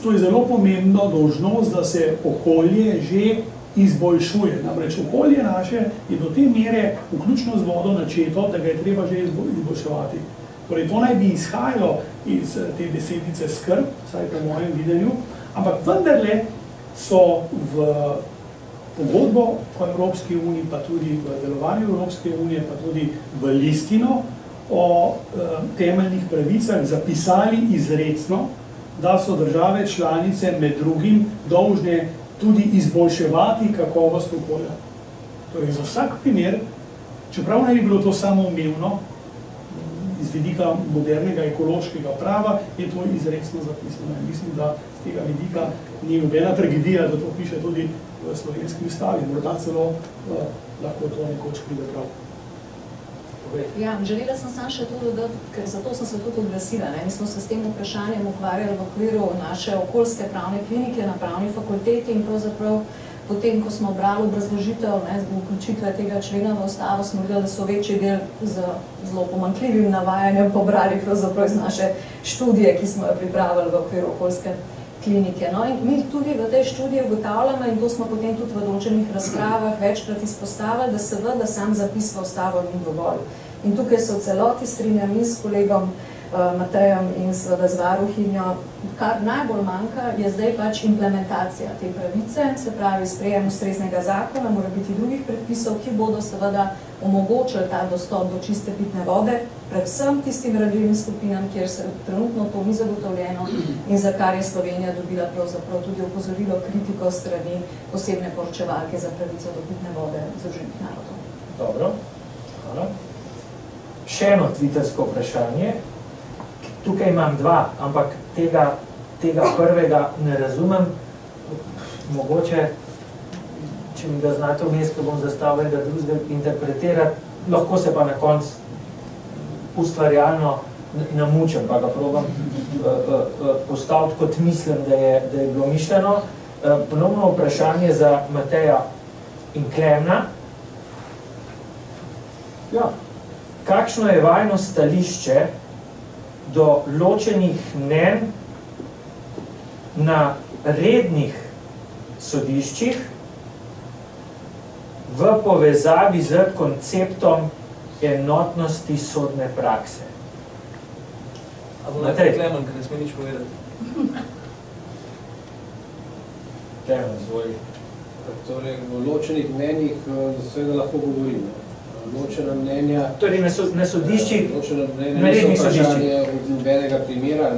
to je zelo pomembno dolžnost, da se okolje že izboljšuje. Namreč okolje naše je do te mere, vključno z vodo, načeto, da ga je treba že izboljševati. Torej, to naj bi izhajalo iz te besedice skrb, vsaj po mojem videnju, ampak vendarle so v pogodbo po Evropski uniji, pa tudi v delovanju Evropske unije, pa tudi v listino o temeljnih pravicah zapisali izrecno, da so države članice med drugim dolžne tudi izboljševati kakovost okolja. Torej, za vsak primer, čeprav ne bi bilo to samoumevno, iz vidika modernega ekološkega prava, je to izrecno zapisano. In mislim, da z tega vidika ni nobena tragedija, da to piše tudi v slovenski ustavi. Morda celo lahko to nekoč pride prav. Ja, želela sem samo še to dodati, ker zato sem se tudi oglasila. Mi smo se s tem vprašanjem ukvarjali v okviru naše okoljske pravne klinike na pravni fakulteti in pravzaprav potem, ko smo brali obrazložitev vključitve tega člena v ustavo, smo videli, da so večji del z zelo pomanjkljivim navajanjem pobrali pravzaprav iz naše študije, ki smo jo pripravili v okviru okoljske klinike. No, in mi tudi v tej študiji ugotavljamo, in to smo potem tudi v določenih razpravah večkrat izpostavili, da seveda sam zapis v ustavo ni dovolj. In tukaj se v celoti strinjam in s kolegom Matejem in seveda z varuhinjo, kar najbolj manjka, je zdaj pač implementacija te pravice, se pravi sprejem ustreznega zakona, mora biti drugih predpisov, ki bodo seveda omogočili ta dostop do čiste pitne vode, predvsem tistim ranljivim skupinam, kjer se trenutno to ni zagotovljeno in za kar je Slovenija dobila pravzaprav tudi opozorilo kritiko strani posebne poročevalke za pravico do pitne vode Združenih narodov. Dobro, hvala. Še eno twittersko vprašanje. Tukaj imam dva, ampak tega prvega ne razumem. Mogoče, če mi ga znate vmes, ko bom zastavil, da drugega interpretirati, lahko se pa na koncu ustvarjalno namučem, pa ga probam postaviti, kot mislim, da je bilo mišljeno. Ponovno vprašanje za Mateja in Klemna. Ja. Kakšno je vajno stališče do ločenih mnenj na rednih sodiščih v povezavi z konceptom enotnosti sodne prakse? A bo najprej Klemen, ker ne sme nič povedati. Klemen, izvoli. Torej, v ločenih mnenjih seveda lahko govorim. Ločena mnenja... Torej, na sodiščih, na rednih sodiščih. Od nobenega primera.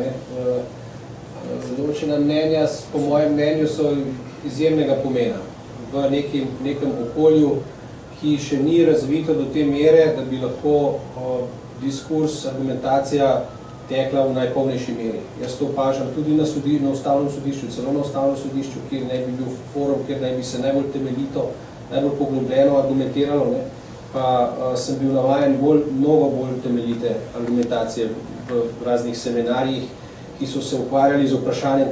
Ločena mnenja, po mojem mnenju, so izjemnega pomena v nekem okolju, ki še ni razvito do te mere, da bi lahko diskurs, argumentacija tekla v najpolnejši meri. Jaz to opažam tudi na ustavnem sodišču, celo na ustavnem sodišču, kjer naj bi bil forum, kjer naj bi se najbolj temeljito, najbolj poglobljeno argumentiralo, pa sem bil navajen mnogo bolj temeljite argumentacije v raznih seminarjih, ki so se ukvarjali z vprašanjem,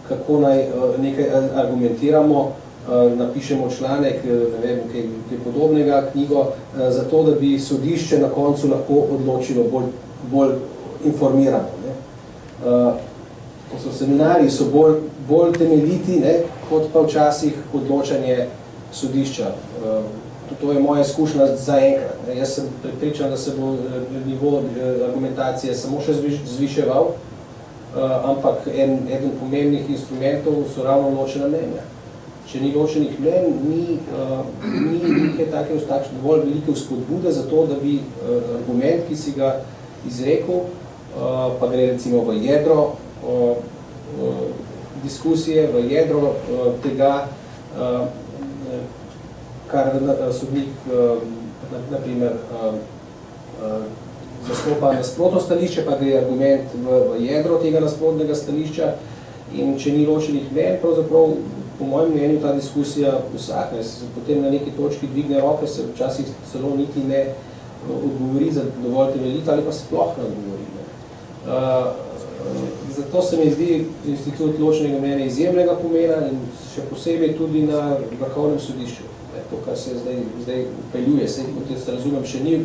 kako naj nekaj argumentiramo, napišemo članek, ne vem, kaj podobnega knjigo, zato, da bi sodišče na koncu lahko odločilo bolj informirano. To so seminarji, so bolj temeljiti, kot pa včasih odločanje sodišča. To je moja izkušnja zaenkrat. Jaz sem prepričan, da se bo nivo argumentacije samo še zviševal, ampak eden pomembnih instrumentov so ravno ločena mnenja. Če ni ločenih mnenj, ni nekaj takšne dovolj velike vzpodbude za to, da bi argument, ki si ga izrekel, pa gre recimo v jedro diskusije, v jedro tega, kar sodnik, naprimer, zastopa nasprotno stališče, pa gre argument v jedro tega nasprotnega stališča in če ni ločenih mnenj, pravzaprav, po mojem mnenju, ta diskusija usahne. Potem na neki točki dvigne roke, se včasih celo niti ne odgovori za dovolj temeljito ali pa sploh ne odgovori. Zato se mi zdi institut ločenega mnenja izjemnega pomena in še posebej tudi na vrhovnem sodišču. to, kar se zdaj upeljuje, se kot jaz razumem, še ni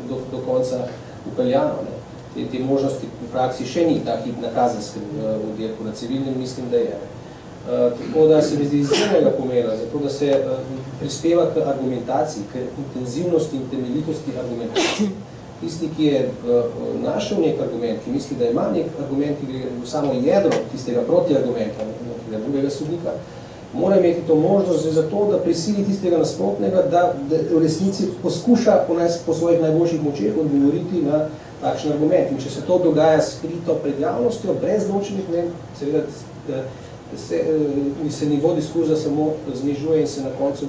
do konca upeljano. Ne. Te možnosti v praksi še ni ta hip na kazenskem oddelku, na civilnem mislim, da je. Tako da se mi zdi izjemnega pomena, zato da se prispeva k argumentaciji, k intenzivnosti in temeljitosti argumentaciji. Tisti, ki je našel nek argument, ki misli, da ima nek argument, ki gre v samo jedro tistega protiargumenta, nekega drugega sodnika, mora imeti to možnost za to, da prisili tistega nasprotnega, da v resnici poskuša po svojih najboljših močeh odgovoriti na takšen argument. In če se to dogaja skrito pred javnostjo, brez ločenih mnen, seveda se nivo diskurza samo znižuje in se na koncu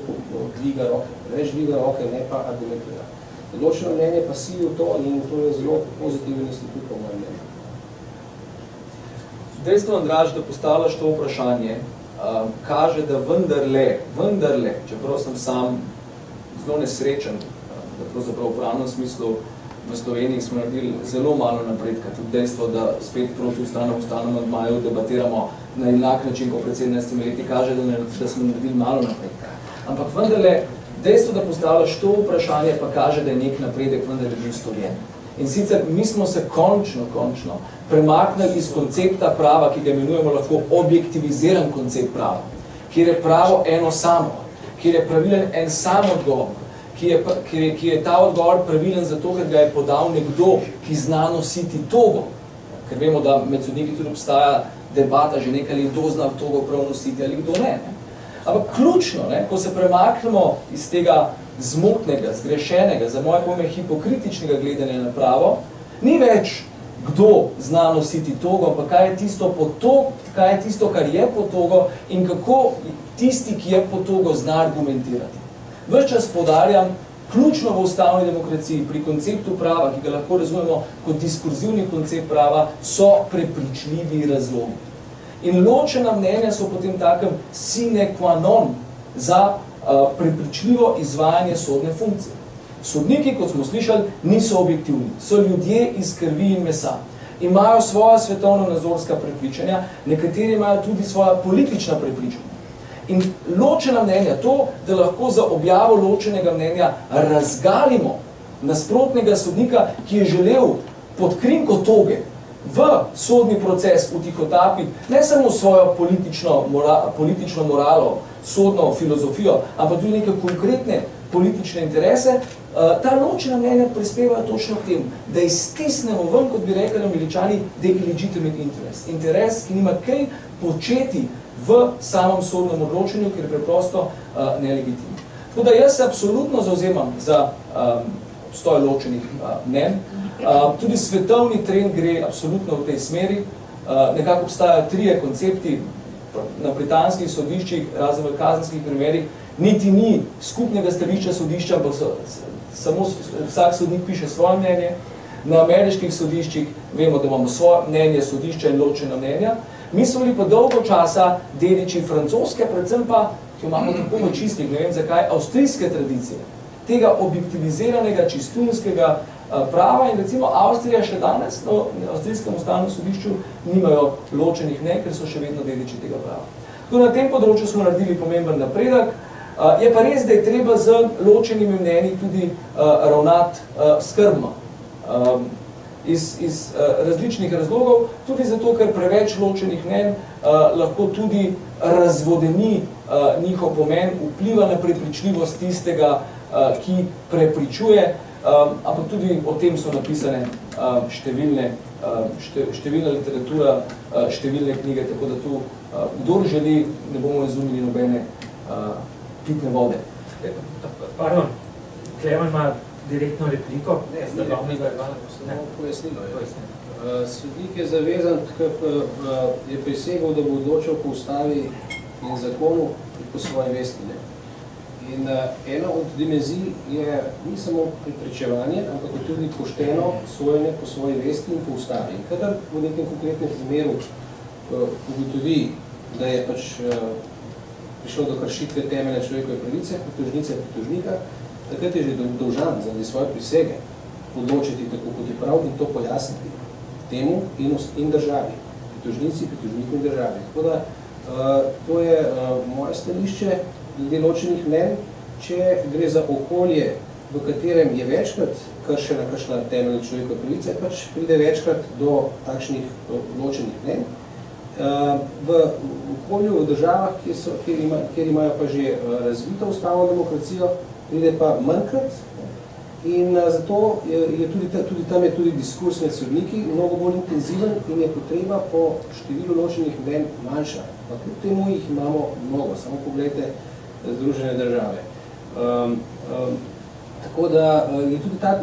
dviga roke. Reč dviga roke, ne pa argumentira. Ločeno mnenje pa sili v to in to je zelo pozitiven institut po mojem mnenju. Dejstvo, Andraž, da postavljaš to vprašanje, kaže, da vendarle, čeprav sem sam zelo nesrečen, da pravzaprav v pravnem smislu v Sloveniji smo naredili zelo malo napredka. Tudi dejstvo, da spet proti ustavnem odmaju debatiramo na enak način, kot pred 17 leti, kaže, da smo naredili malo napredka. Ampak vendarle, dejstvo, da postavljaš to vprašanje, pa kaže, da je nek napredek vendarle bil storjen. In sicer mi smo se končno premaknili iz koncepta prava, ki ga imenujemo lahko objektiviziran koncept prava, kjer je pravo eno samo, kjer je pravilen en sam odgovor, ki je ta odgovor pravilen zato, ker ga je podal nekdo, ki zna nositi togo. Ker vemo, da med sodniki tudi obstaja debata že nekaj, ali kdo zna togo prav nositi ali kdo ne. Ampak ključno, ko se premaknemo iz tega zmotnega, zgrešenega, za moje pojme hipokritičnega gledanja na pravo, ni več kdo zna nositi togo, ampak kaj je tisto, kar je pod togo in kako tisti, ki je pod togo, zna argumentirati. Ves čas poudarjam, ključno v ustavni demokraciji pri konceptu prava, ki ga lahko razumemo kot diskurzivni koncept prava, so prepričljivi razlogi. In ločena mnenja so potem takem sine qua non za prepričljivo izvajanje sodne funkcije. Sodniki, kot smo slišali, niso objektivni, so ljudje iz krvi in mesa. Imajo svoja svetovno-nazorska prepričanja, nekateri imajo tudi svoja politična prepričanja. In ločena mnenja, to, da lahko za objavo ločenega mnenja razgalimo nasprotnega sodnika, ki je želel pod krinko toge v sodni proces utihotapiti ne samo svojo politično moralo, sodno filozofijo, ampak tudi neke konkretne politične interese, ta ločena mnenja prispevajo točno k temu, da iztisnemo ven, kot bi rekli Američani, the illegitimate interest. Interes, ki nima kaj početi v samem sodnem odločenju, ker je preprosto nelegitimno. Tako da jaz se absolutno zauzemam za obstoj ločenih mnenj. Tudi svetovni trend gre absolutno v tej smeri. Nekako obstajajo trije koncepti na britanskih sodiščih, razen v kazenskih primerih, niti ni skupnega stališča sodišča, ampak samo vsak sodnik piše svoje mnenje. Na ameriških sodiščih vemo, da imamo svoje mnenje sodišča in ločena mnenja. Mi smo bili pa dolgo časa dediči francoske, predvsem pa, ki imamo tako v čistih, ne vem zakaj, avstrijske tradicije, tega objektiviziranega, čistunskega prava in recimo Avstrija še danes na avstrijskem ustavnem sodišču nimajo ločenih mnenj, ker so še vedno dediči tega prava. Tako na tem področju smo naredili pomemben napredek. Je pa res, da je treba z ločenimi mnenji tudi ravnati skrbno. Iz različnih razlogov, tudi zato, ker preveč ločenih mnenj lahko tudi razvodeni njihov pomen, vpliva na prepričljivost tistega, ki prepričuje, ampak tudi o tem so napisane številna literatura, številne knjige, tako da tu, kdor želi, ne bomo izumili nobene pitne vode. Pardon, Klemen ima direktno repliko. Ne, samo pojasnilo je. Sodnik je zavezan, je prisegel, da bo odločil po ustavi in zakonu po svoji vesti. In ena od dimenzij je ni samo prepričevanje, ampak je tudi pošteno sojenje po svoji vesti in po ustavi. In kadar v nekem konkretnem primeru ugotovi, da je pač prišlo do kršitve temeljne človekove pravice, pritožnice in pritožnika, takrat je že dolžan zaradi svoje prisege odločiti tako, kot je prav in to pojasniti temu in državi, pritožnici, pritožniku in državi. Tako da to je moje stališče glede ločenih mnenj. če gre za okolje, v katerem je večkrat kršena kakšna temeljna človekova pravica, pač pride večkrat do takšnih ločenih mnenj. V okolju, v državah, kjer imajo pa že razvito ustavno demokracijo, pride pa manjkrat in zato je tudi tam je tudi diskurs med sodniki mnogo bolj intenziven in je potreba po številu ločenih mnenj manjša. Pa kljub temu jih imamo mnogo, samo pogledajte Združene države. Tako da je tudi ta,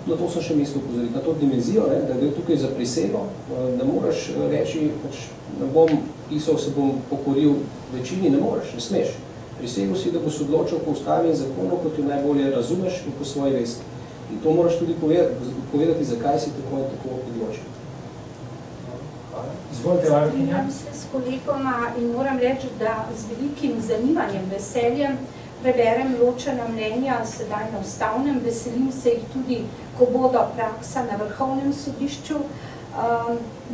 na to sem še mislil upozoriti, na to dimenzijo, da gre tukaj za prisego, da moraš reči, pač ne bom pisal, se bom pokoril večini, ne moreš, ne smeš. Prisegel si, da boš odločil po ustavi in zakonu, kot jo najbolje razumeš in po svoji vesti. In to moraš tudi povedati, zakaj si tako in tako odločil. Izvolite, Varuhinja. Strinjam se s kolegoma in moram reči, da z velikim zanimanjem, veseljem preberem ločena mnenja sedaj na ustavnem, veselim se jih tudi, ko bodo praksa na Vrhovnem sodišču.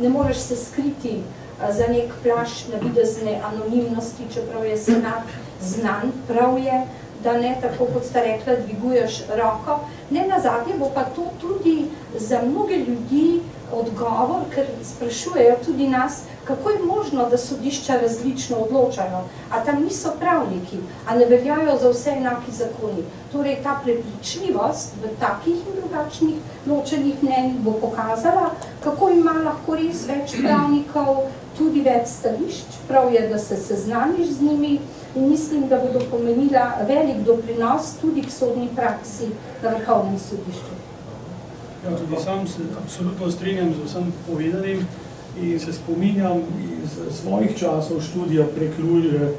Ne moreš se skriti za nek plašč navidezne anonimnosti, čeprav je senat znan, prav je, da ne, tako kot sta rekla, dviguješ roko. Ne nazadnje bo pa to tudi za mnoge ljudi odgovor, ker sprašujejo tudi nas, kako je možno, da sodišča različno odločajo, a tam niso pravniki, a ne veljajo za vse enaki zakoni. Torej, ta prepričljivost v takih in drugačnih ločenih mnenjih bo pokazala, kako ima lahko res več pravnikov, tudi več stališč, prav je, da se seznaniš z njimi in mislim, da bodo pomenila velik doprinos tudi k sodni praksi na Vrhovnem sodišču. Ja, tudi sam se absolutno strinjam z vsem povedanim in se spominjam iz svojih časov študija prek luže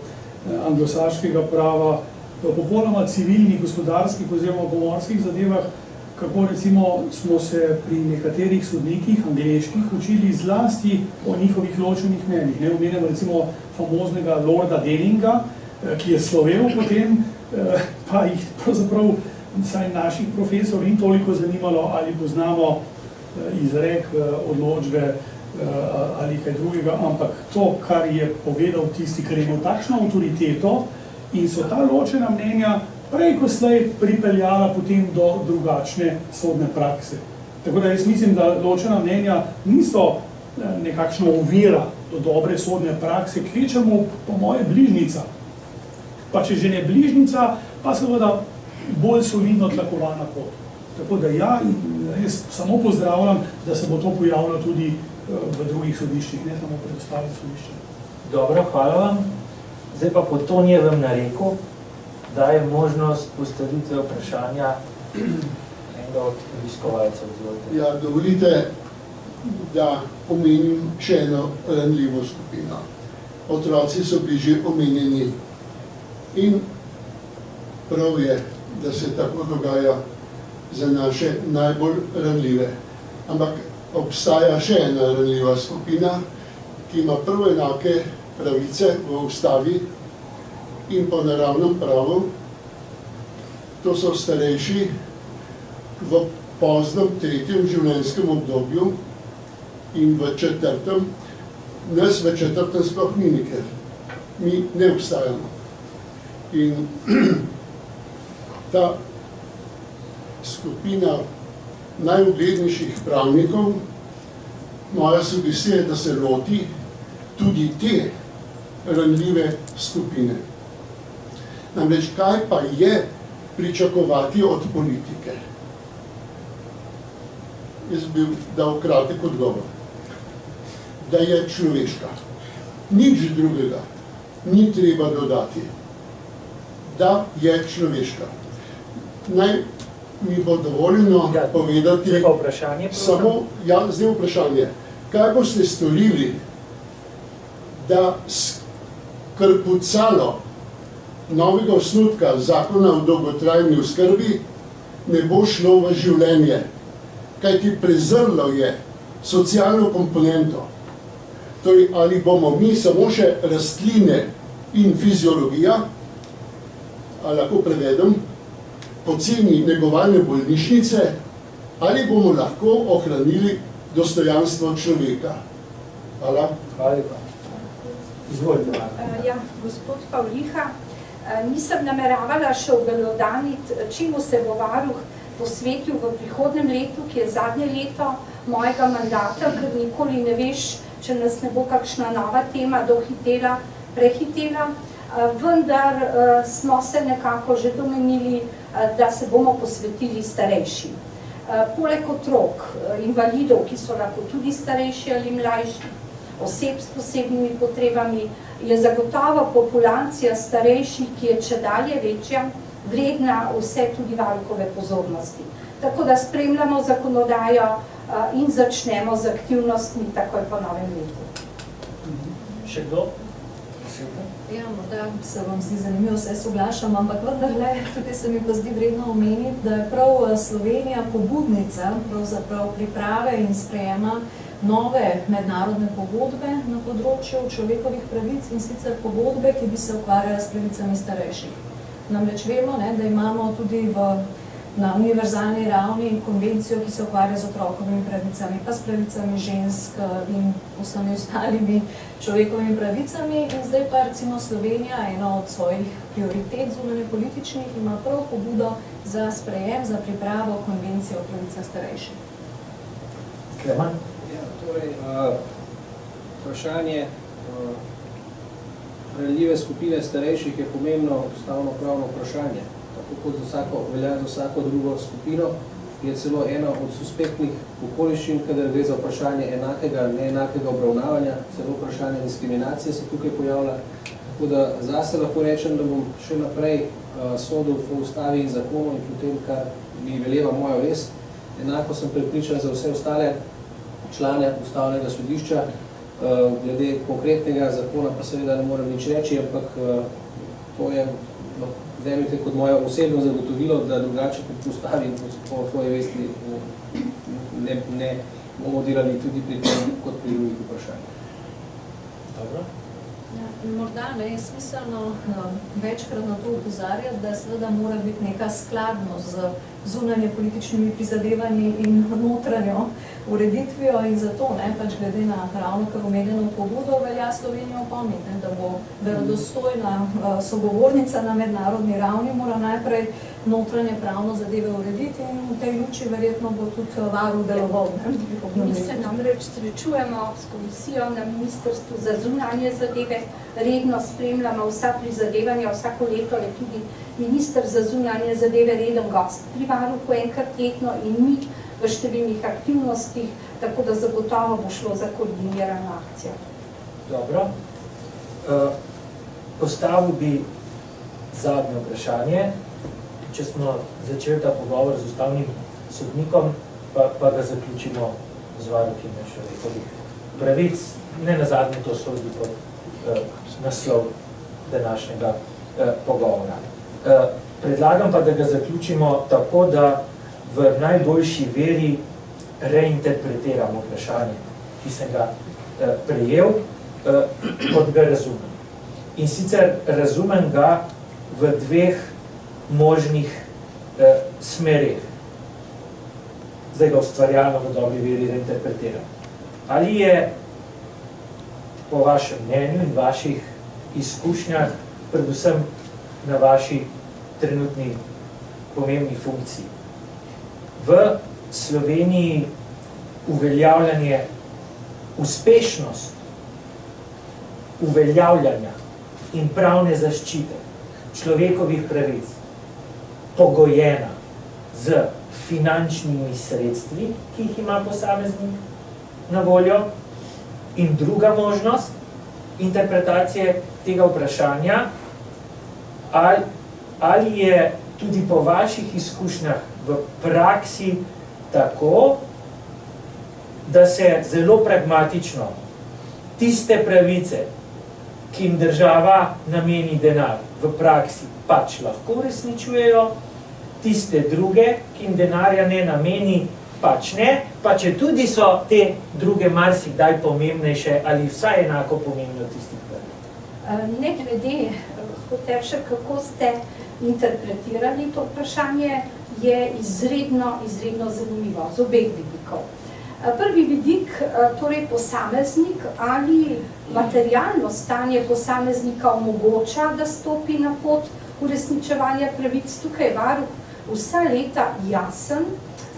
anglosaškega prava v popolnoma civilnih, gospodarskih oziroma pomorskih zadevah, kako recimo smo se pri nekaterih sodnikih angleških učili zlasti o njihovih ločenih mnenjih. Ne omenjamo recimo famoznega Lorda Denninga, ki je slovel potem, pa jih pravzaprav saj naših profesorov ni toliko zanimalo, ali poznamo izrek, odločbe ali kaj drugega, ampak to, kar je povedal tisti, kar je imel takšno avtoriteto in so ta ločena mnenja prej ko slej pripeljala potem do drugačne sodne prakse. Tako da jaz mislim, da ločena mnenja niso nekakšna ovira do dobre sodne prakse, kvečemu po moje bližnica. Pa če že ne bližnica, pa seveda bolj solidno tlakovana pot. Tako da ja, jaz samo pozdravljam, da se bo to pojavilo tudi v drugih sodiščih, ne samo pred ostalih sodiščih. Dobro, hvala vam. Zdaj pa po Tonijevem nareku daje možnost postavitve vprašanja enega od obiskovalcev. Ja, dovolite, da omenim še eno ranljivo skupino. Otroci so bili že omenjeni in prav je, da se tako dogaja za naše najbolj ranljive. Ampak obstaja še ena ranljiva skupina, ki ima prav enake pravice v ustavi in po naravnem pravu. To so starejši v poznem tretjem življenjskem obdobju in v četrtem. Nas v četrtem sploh ni nikjer. Mi ne obstajamo. In ta skupina najuglednejših pravnikov, moja sugestija je, da se loti tudi te ranljive skupine. Namreč, kaj pa je pričakovati od politike? Jaz bi dal kratek odgovor. Da je človeška. Nič drugega ni treba dodati. Da je človeška. Naj mi bo dovoljeno povedati samo, zdaj vprašanje, kaj boste storili, da skrpucalo novega osnutka zakona o dolgotrajni oskrbi ne bo šlo v življenje, kajti prezrlo je socialno komponento. Torej, ali bomo mi samo še rastline in fiziologija, ali lahko prevedem, poceni negovalne bolnišnice, ali bomo lahko ohranili dostojanstvo človeka. Hvala. Hvala lepa. Izvolite. Ja, gospod Pavliha, Nisem nameravala še obelodaniti, čemu se bo varuh posvetil v prihodnem letu, ki je zadnje leto mojega mandata, ker nikoli ne veš, če nas ne bo kakšna nova tema dohitela, prehitela, vendar smo se nekako že domenili, da se bomo posvetili starejšim. Poleg otrok, invalidov, ki so lahko tudi starejši ali mlajši, oseb s posebnimi potrebami, je zagotovo populacija starejših, ki je čedalje večja, vredna vse tudi varuhove pozornosti. Tako da spremljamo zakonodajo in začnemo z aktivnostmi takoj po novem letu. Še kdo? Ja, morda se vam zdi zanimivo, se soglašam, ampak vendarle, tudi se mi pa zdi vredno omeniti, da je prav Slovenija pobudnica pravzaprav priprave in sprejema nove mednarodne pogodbe na področju človekovih pravic in sicer pogodbe, ki bi se ukvarjale s pravicami starejših. Namreč vemo, da imamo tudi na univerzalni ravni konvencijo, ki se ukvarja z otrokovimi pravicami, pa s pravicami žensk in vsemi ostalimi človekovimi pravicami. In zdaj pa recimo Slovenija, eno od svojih prioritet zunanje političnih, ima prav pobudo za sprejem, za pripravo konvencije o pravicah starejših. Kleman? Ja, torej, vprašanje ranljive skupine starejših je pomembno ustavno-pravno vprašanje. Tako kot velja za vsako drugo skupino, je celo ena od suspektnih okoliščin, kadar gre za vprašanje enakega, neenakega obravnavanja, celo vprašanje diskriminacije se tukaj pojavlja. Tako da zase lahko rečem, da bom še naprej sodil po ustavi in zakonu in potem, kar mi veleva moja vest. Enako sem prepričan za vse ostale člane ustavnega sodišča. Glede konkretnega zakona pa seveda ne morem nič reči, ampak to je vzemite kot moje osebno zagotovilo, da drugače kot ustavi po svoji vesti ne bomo delali tudi pri tem kot pri drugih vprašanjih. Dobro. Morda je smiselno večkrat na to upozarjati, da seveda mora biti neka skladnost z zunanje političnimi prizadevanji in notranjo ureditvijo in zato, pač glede na ravno kar omenjeno pobudo, velja Slovenijo opomniti, da bo verodostojna sogovornica na mednarodni ravni, mora najprej notranje pravno zadeve urediti in v tej luči verjetno bo tudi varuh deloval. Mi se namreč srečujemo s komisijo na Ministrstvu za zunanje zadeve, redno spremljamo vsa prizadevanja, vsako leto je tudi minister za zunanje zadeve reden gost pri varuhu enkrat letno in mi v številnih aktivnostih, tako da zagotovo bo šlo za koordinirano akcijo. Dobro. Postavil bi zadnje vprašanje. Če smo začeli ta pogovor z ustavnim sodnikom, pa ga zaključimo z varuhinjo človekovih pravic. Ne nazadnje to sodi kot naslov današnjega pogovora. Predlagam pa, da ga zaključimo tako, da v najboljši veri reinterpretiramo vprašanje, ki sem ga prejel, kot ga razumem. In sicer razumem ga v dveh možnih smerih. Zdaj ga ustvarjalno v dobri veri reinterpretiram. Ali je po vašem mnenju in vaših izkušnjah, predvsem na vaši trenutni pomembni funkciji, v Sloveniji uveljavljanje, uspešnost uveljavljanja in pravne zaščite človekovih pravic pogojena z finančnimi sredstvi, ki jih ima posameznik na voljo, in druga možnost interpretacije tega vprašanja, ali je tudi po vaših izkušnjah v praksi tako, da se zelo pragmatično tiste pravice, ki jim država nameni denar, v praksi pač lahko uresničujejo, tiste druge, ki jim denarja ne nameni, pač ne, pa če tudi so te druge marsikdaj pomembnejše ali vsaj enako pomembne od tistih pravic. Ne glede, gospod Teršek, kako ste interpretirali to vprašanje, je izredno zanimivo z obeh vidikov. Prvi vidik, torej posameznik ali materialno stanje posameznika omogoča, da stopi na pot uresničevanja pravic. Tukaj je varuh vsa leta jasen,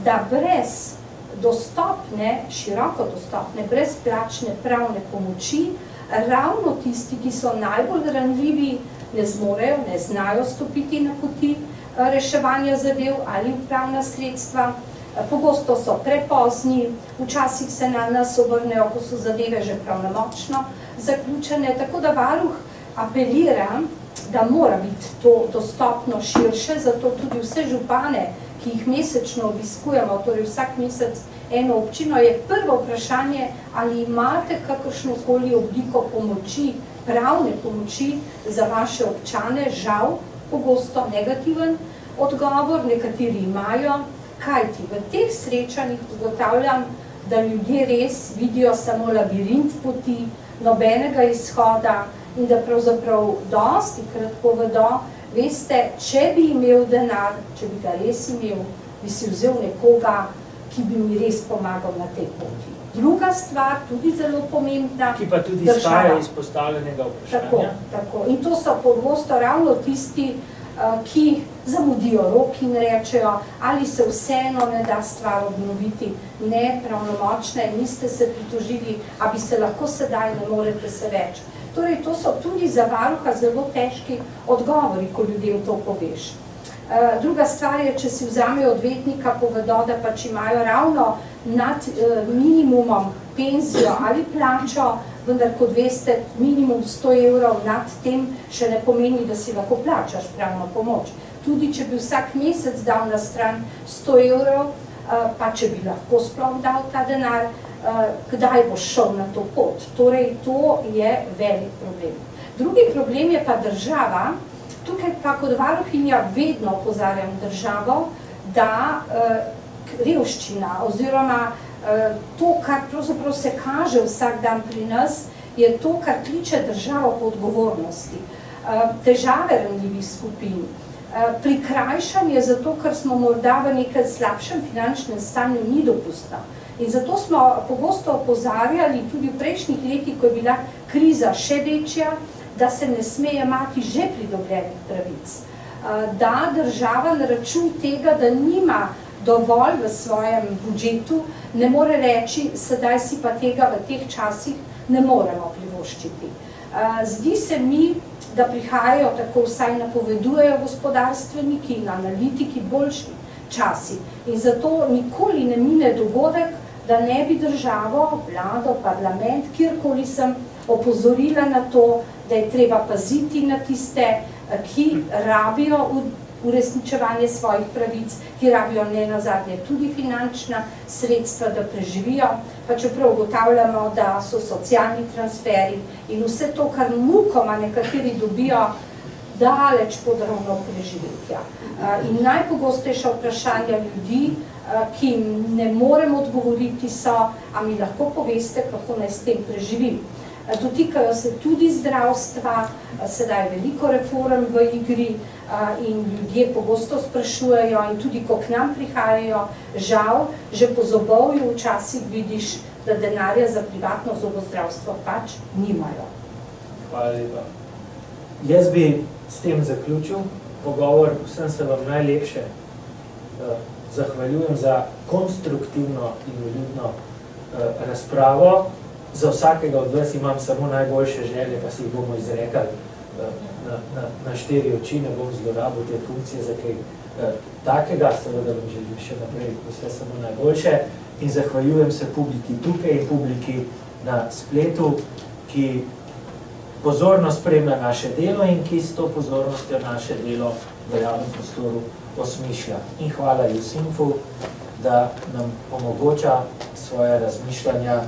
da brez dostopne, široko dostopne, brezplačne pravne pomoči, ravno tisti, ki so najbolj ranljivi, ne zmorejo, ne znajo stopiti na poti reševanja zadev ali upravna sredstva. Pogosto so prepozni, včasih se na nas obrnejo, ko so zadeve že pravnomočno zaključene, tako da varuh apelira, da mora biti to dostopno širše, zato tudi vse župane, ki jih mesečno obiskujemo, torej vsak mesec eno občino, je prvo vprašanje, ali imate kakršnokoli obliko pomoči, pravne pomoči za vaše občane. Žal, pogosto negativen odgovor, nekateri imajo, kajti v teh srečanjih ugotavljam, da ljudje res vidijo samo labirint poti, nobenega izhoda in da pravzaprav dostikrat povedo, veste, če bi imel denar, če bi ga res imel, bi si vzel nekoga, ki bi mi res pomagal na tej poti. Druga stvar, tudi zelo pomembna, ki pa tudi izhaja izpostavljenega vprašanja. Tako. In to so pogosto ravno tisti, ki zamudijo rok in rečejo, ali se vseeno ne da stvar obnoviti, ne pravnomočne, niste se pritožili, a bi se lahko sedaj, ne morete se več. Torej, to so tudi za varuha zelo težki odgovori, ko ljudem to poveš. Druga stvar je, če si vzamejo odvetnika, povedo, da pač imajo ravno nad minimumom penzijo ali plačo, vendar, kot veste, minimum 100 evrov nad tem še ne pomeni, da si lahko plačaš pravno pomoč. Tudi, če bi vsak mesec dal na stran 100 evrov, pa če bi lahko sploh dal ta denar, kdaj boš šel na to pot. Torej, to je velik problem. Drugi problem je pa država. Tukaj pa kot varuhinja vedno opozarjam državo, da revščina oziroma to, kar pravzaprav se kaže vsak dan pri nas, je to, kar kliče državo po odgovornosti. Težave ranljivih skupin, prikrajšanje zato, ker smo morda v nekem slabšem finančnem stanju, ni dopustno. In zato smo pogosto opozarjali tudi v prejšnjih letih, ko je bila kriza še večja, da se ne sme jemati že pridobljenih pravic. Da država na račun tega, da nima dovolj v svojem budžetu, ne more reči, sedaj si pa tega v teh časih ne moremo privoščiti. Zdi se mi, da prihajajo, tako vsaj napovedujejo gospodarstveniki in analitiki, boljši časi. In zato nikoli ne mine dogodek, da ne bi državo, vlado, parlament, kjerkoli sem opozorila na to, da je treba paziti na tiste, ki rabijo uresničevanje svojih pravic, ki rabijo nenazadnje tudi finančna sredstva, da preživijo, pa čeprav ugotavljamo, da so socialni transferi in vse to, kar mukoma nekateri dobijo, daleč pod ravno preživetja. In najpogostejša vprašanja ljudi, ki jim ne morem odgovoriti, so, a mi lahko poveste, kako naj s tem preživim. Dotikajo se tudi zdravstva, sedaj veliko reform v igri in ljudje pogosto sprašujejo in tudi, ko k nam prihajajo, žal, že po zobovju včasih vidiš, da denarja za privatno zobozdravstvo pač nimajo. Hvala lepa. Jaz bi s tem zaključil pogovor, vsem se vam najlepše zahvaljujem za konstruktivno in vljudno razpravo. Za vsakega od vas imam samo najboljše želje, pa si jih bomo izrekali na 4 oči, ne bom zlorabil te funkcije za kaj takega, seveda vam želim še naprej vse samo najboljše in zahvaljujem se publiki tukaj in publiki na spletu, ki pozorno spremlja naše delo in ki s to pozornostjo naše delo v javnem prostoru osmišlja. In hvala Jusinfu, da nam omogoča svoje razmišljanja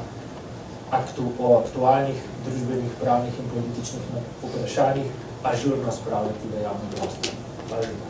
o aktualnih družbenih, pravnih in političnih vprašanjih ažurno spravljati v javnem prostoru. Hvala lepa.